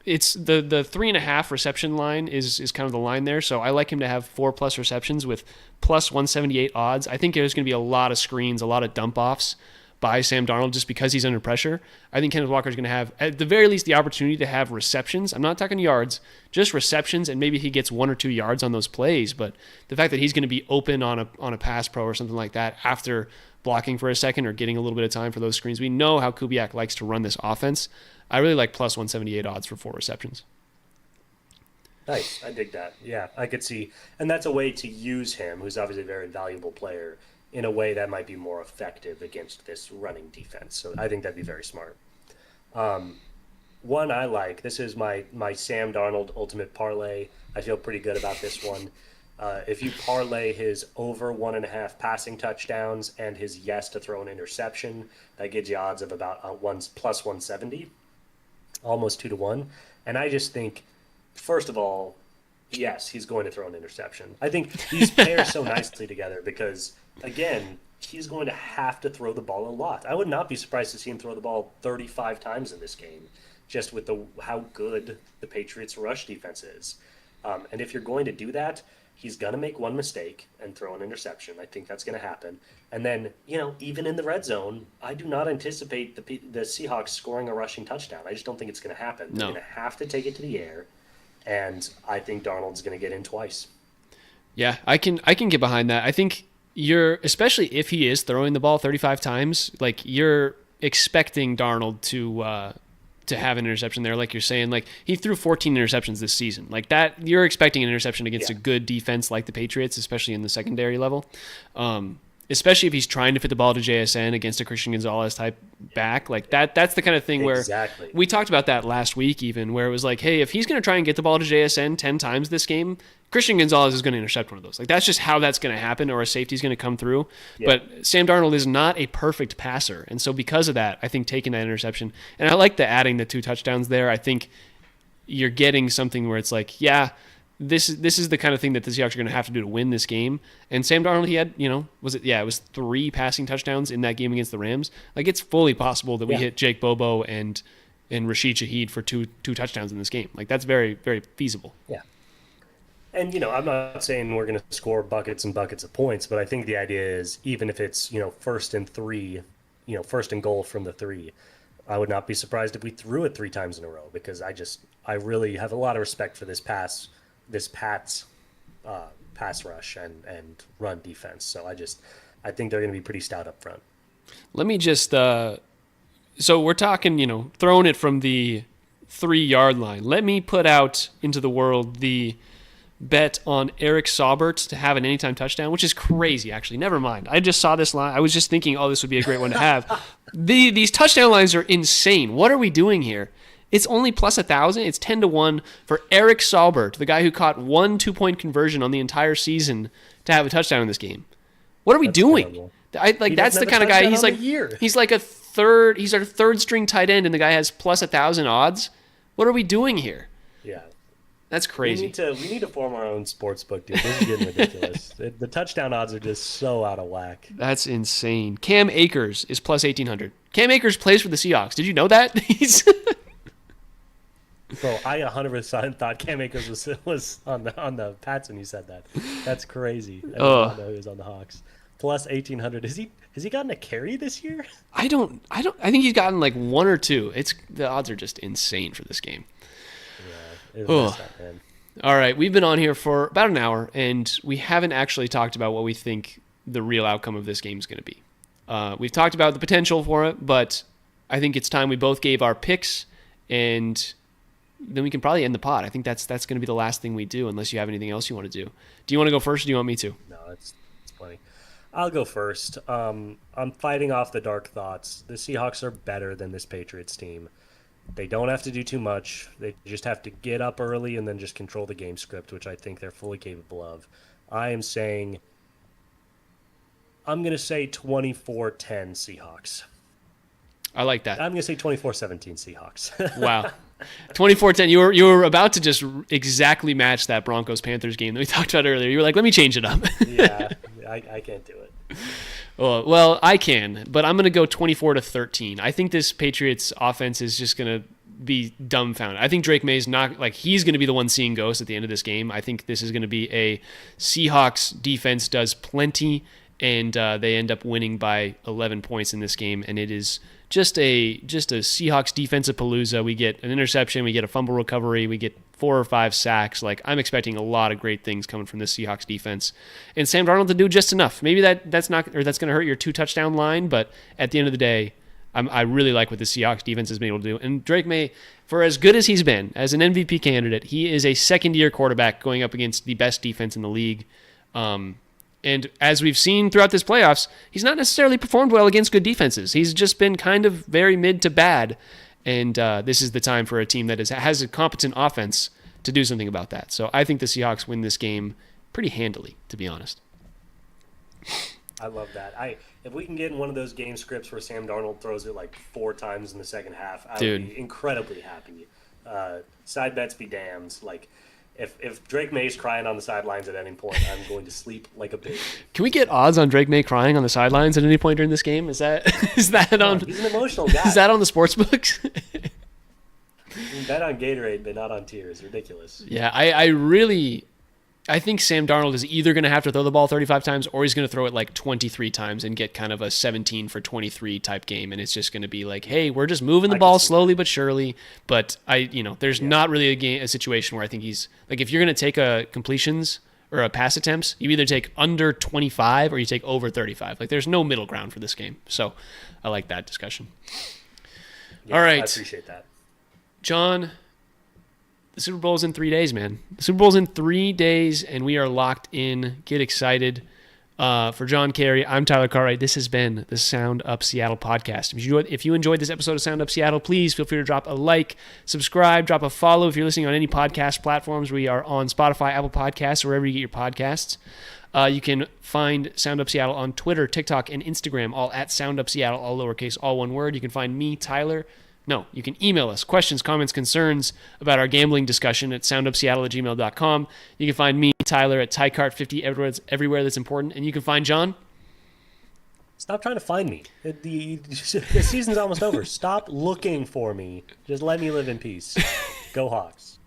it's the 3.5 reception line is kind of the line there. So I like him to have 4+ receptions with plus 178 odds. I think there's going to be a lot of screens, a lot of dump offs by Sam Darnold just because he's under pressure. I think Kenneth Walker is going to have, at the very least, the opportunity to have receptions. I'm not talking yards, just receptions, and maybe he gets 1 or 2 yards on those plays. But the fact that he's going to be open on a pass pro or something like that after blocking for a second or getting a little bit of time for those screens, we know how Kubiak likes to run this offense. I really like plus 178 odds for 4 receptions. Nice. I dig that. Yeah, I could see. And that's a way to use him, who's obviously a very valuable player, in a way that might be more effective against this running defense. So I think that'd be very smart. One I like, this is my Sam Darnold ultimate parlay. I feel pretty good about this one. If you parlay his over 1.5 passing touchdowns and his yes to throw an interception, that gives you odds of about plus 170, almost 2-1. And I just think, first of all, yes, he's going to throw an interception. I think these pair so nicely together because, again, he's going to have to throw the ball a lot. I would not be surprised to see him throw the ball 35 times in this game, just with how good the Patriots' rush defense is. And if you're going to do that, he's going to make one mistake and throw an interception. I think that's going to happen. And then, even in the red zone, I do not anticipate the Seahawks scoring a rushing touchdown. I just don't think it's going to happen. No. They're going to have to take it to the air. And I think Darnold's going to get in twice. Yeah, I can get behind that. I think especially if he is throwing the ball 35 times, like you're expecting Darnold to have an interception there, like you're saying. Like he threw 14 interceptions this season. Like that, you're expecting an interception against a good defense like the Patriots, especially in the secondary level. Especially if he's trying to fit the ball to JSN against a Christian Gonzalez type back. Like that's the kind of thing where we talked about that last week even, where it was like, hey, if he's going to try and get the ball to JSN 10 times this game, Christian Gonzalez is going to intercept one of those. Like that's just how that's going to happen, or a safety's going to come through. Yeah. But Sam Darnold is not a perfect passer. And so because of that, I think taking that interception, and I like adding the 2 touchdowns there, I think you're getting something where it's like, yeah, this is the kind of thing that the Seahawks are going to have to do to win this game. And Sam Darnold, he had, it was 3 passing touchdowns in that game against the Rams. Like it's fully possible that we hit Jake Bobo and Rashid Shaheed for two touchdowns in this game. Like that's very, very feasible. Yeah. And, I'm not saying we're going to score buckets and buckets of points, but I think the idea is even if it's, first and 3, first and goal from the 3, I would not be surprised if we threw it 3 times in a row because I really have a lot of respect for this Pats pass rush and run defense. So I think they're going to be pretty stout up front. Let me just so we're talking, throwing it from the 3-yard line. Let me put out into the world the bet on Eric Saubert to have an anytime touchdown, which is crazy, actually. Never mind. I just saw this line. I was just thinking, this would be a great one to have. These touchdown lines are insane. What are we doing here? It's only plus 1,000. It's 10-1 for Eric Saubert, the guy who caught 1 2-point conversion on the the season to have a touchdown in this game. What are we doing? That's the kind of guy. He's like he's our third string tight end, and the guy has plus 1,000 odds. What are we doing here? Yeah. That's crazy. We need to form our own sports book, dude. This is getting ridiculous. The touchdown odds are just so out of whack. That's insane. Cam Akers is plus 1,800. Cam Akers plays for the Seahawks. Did you know that? Bro, I 100% thought Cam Akers was on the Pats when you said that. That's crazy. I did not know he was on the Hawks. Plus 1,800. Has he gotten a carry this year? I think he's gotten like 1 or 2. The odds are just insane for this game. Yeah, it's messed up, man. All right, we've been on here for about an hour, and we haven't actually talked about what we think the real outcome of this game is going to be. We've talked about the potential for it, but I think it's time we both gave our picks, and then we can probably end the pod. I think that's going to be the last thing we do, unless you have anything else you want to do. Do you want to go first, or do you want me to? No, it's funny. I'll go first. I'm fighting off the dark thoughts. The Seahawks are better than this Patriots team. They don't have to do too much. They just have to get up early and then just control the game script, which I think they're fully capable of. I'm going to say 24-10 Seahawks. I like that. I'm going to say 24-17 Seahawks. Wow. 24-10. You were about to just exactly match that Broncos-Panthers game that we talked about earlier. You were like, let me change it up. Yeah, I can't do it. Well, I can, but I'm going to go 24-13. I think this Patriots offense is just going to be dumbfounded. I think Drake May's not like he's going to be the one seeing ghosts at the end of this game. I think this is going to be a Seahawks defense does plenty, and they end up winning by 11 points in this game. And it is just a Seahawks defensive palooza. We get an interception, we get a fumble recovery, we get 4 or 5 sacks. Like, I'm expecting a lot of great things coming from the Seahawks defense, and Sam Darnold to do just enough. Maybe that's going to hurt your 2 touchdown line, but at the end of the day, I really like what the Seahawks defense has been able to do. And Drake May, for as good as he's been as an MVP candidate, he is a second-year quarterback going up against the best defense in the league. And as we've seen throughout this playoffs, he's not necessarily performed well against good defenses. He's just been kind of very mid to bad. And this is the time for a team that has a competent offense to do something about that. So I think the Seahawks win this game pretty handily, to be honest. I love that. If we can get in one of those game scripts where Sam Darnold throws it like 4 times in the second half, I would be incredibly happy. Side bets be damned. Like, if Drake May's crying on the sidelines at any point, I'm going to sleep like a baby. Can we get odds on Drake May crying on the sidelines at any point during this game? Is that on? He's an emotional guy. Is that on the sports books? You can bet on Gatorade, but not on tears. Ridiculous. Yeah, I think Sam Darnold is either going to have to throw the ball 35 times or he's going to throw it like 23 times and get kind of a 17 for 23 type game. And it's just going to be like, hey, we're just moving the ball slowly but surely. But there's not really a situation where I think he's like, if you're going to take a completions or a pass attempts, you either take under 25 or you take over 35. Like, there's no middle ground for this game. So I like that discussion. Yeah, all right. I appreciate that. John, the Super Bowl's in 3 days, man. The Super Bowl's in 3 days, and we are locked in. Get excited. For John Carey, I'm Tyler Cartwright. This has been the Sound Up Seattle podcast. If you enjoyed this episode of Sound Up Seattle, please feel free to drop a like, subscribe, drop a follow if you're listening on any podcast platforms. We are on Spotify, Apple Podcasts, wherever you get your podcasts. You can find Sound Up Seattle on Twitter, TikTok, and Instagram, all at Sound Up Seattle, all lowercase, all one word. You can find me, Tyler. No, you can email us questions, comments, concerns about our gambling discussion at soundupseattle@gmail.com. You can find me, Tyler, at TyCart50 everywhere that's important. And you can find John. Stop trying to find me. The season's almost over. Stop looking for me. Just let me live in peace. Go Hawks.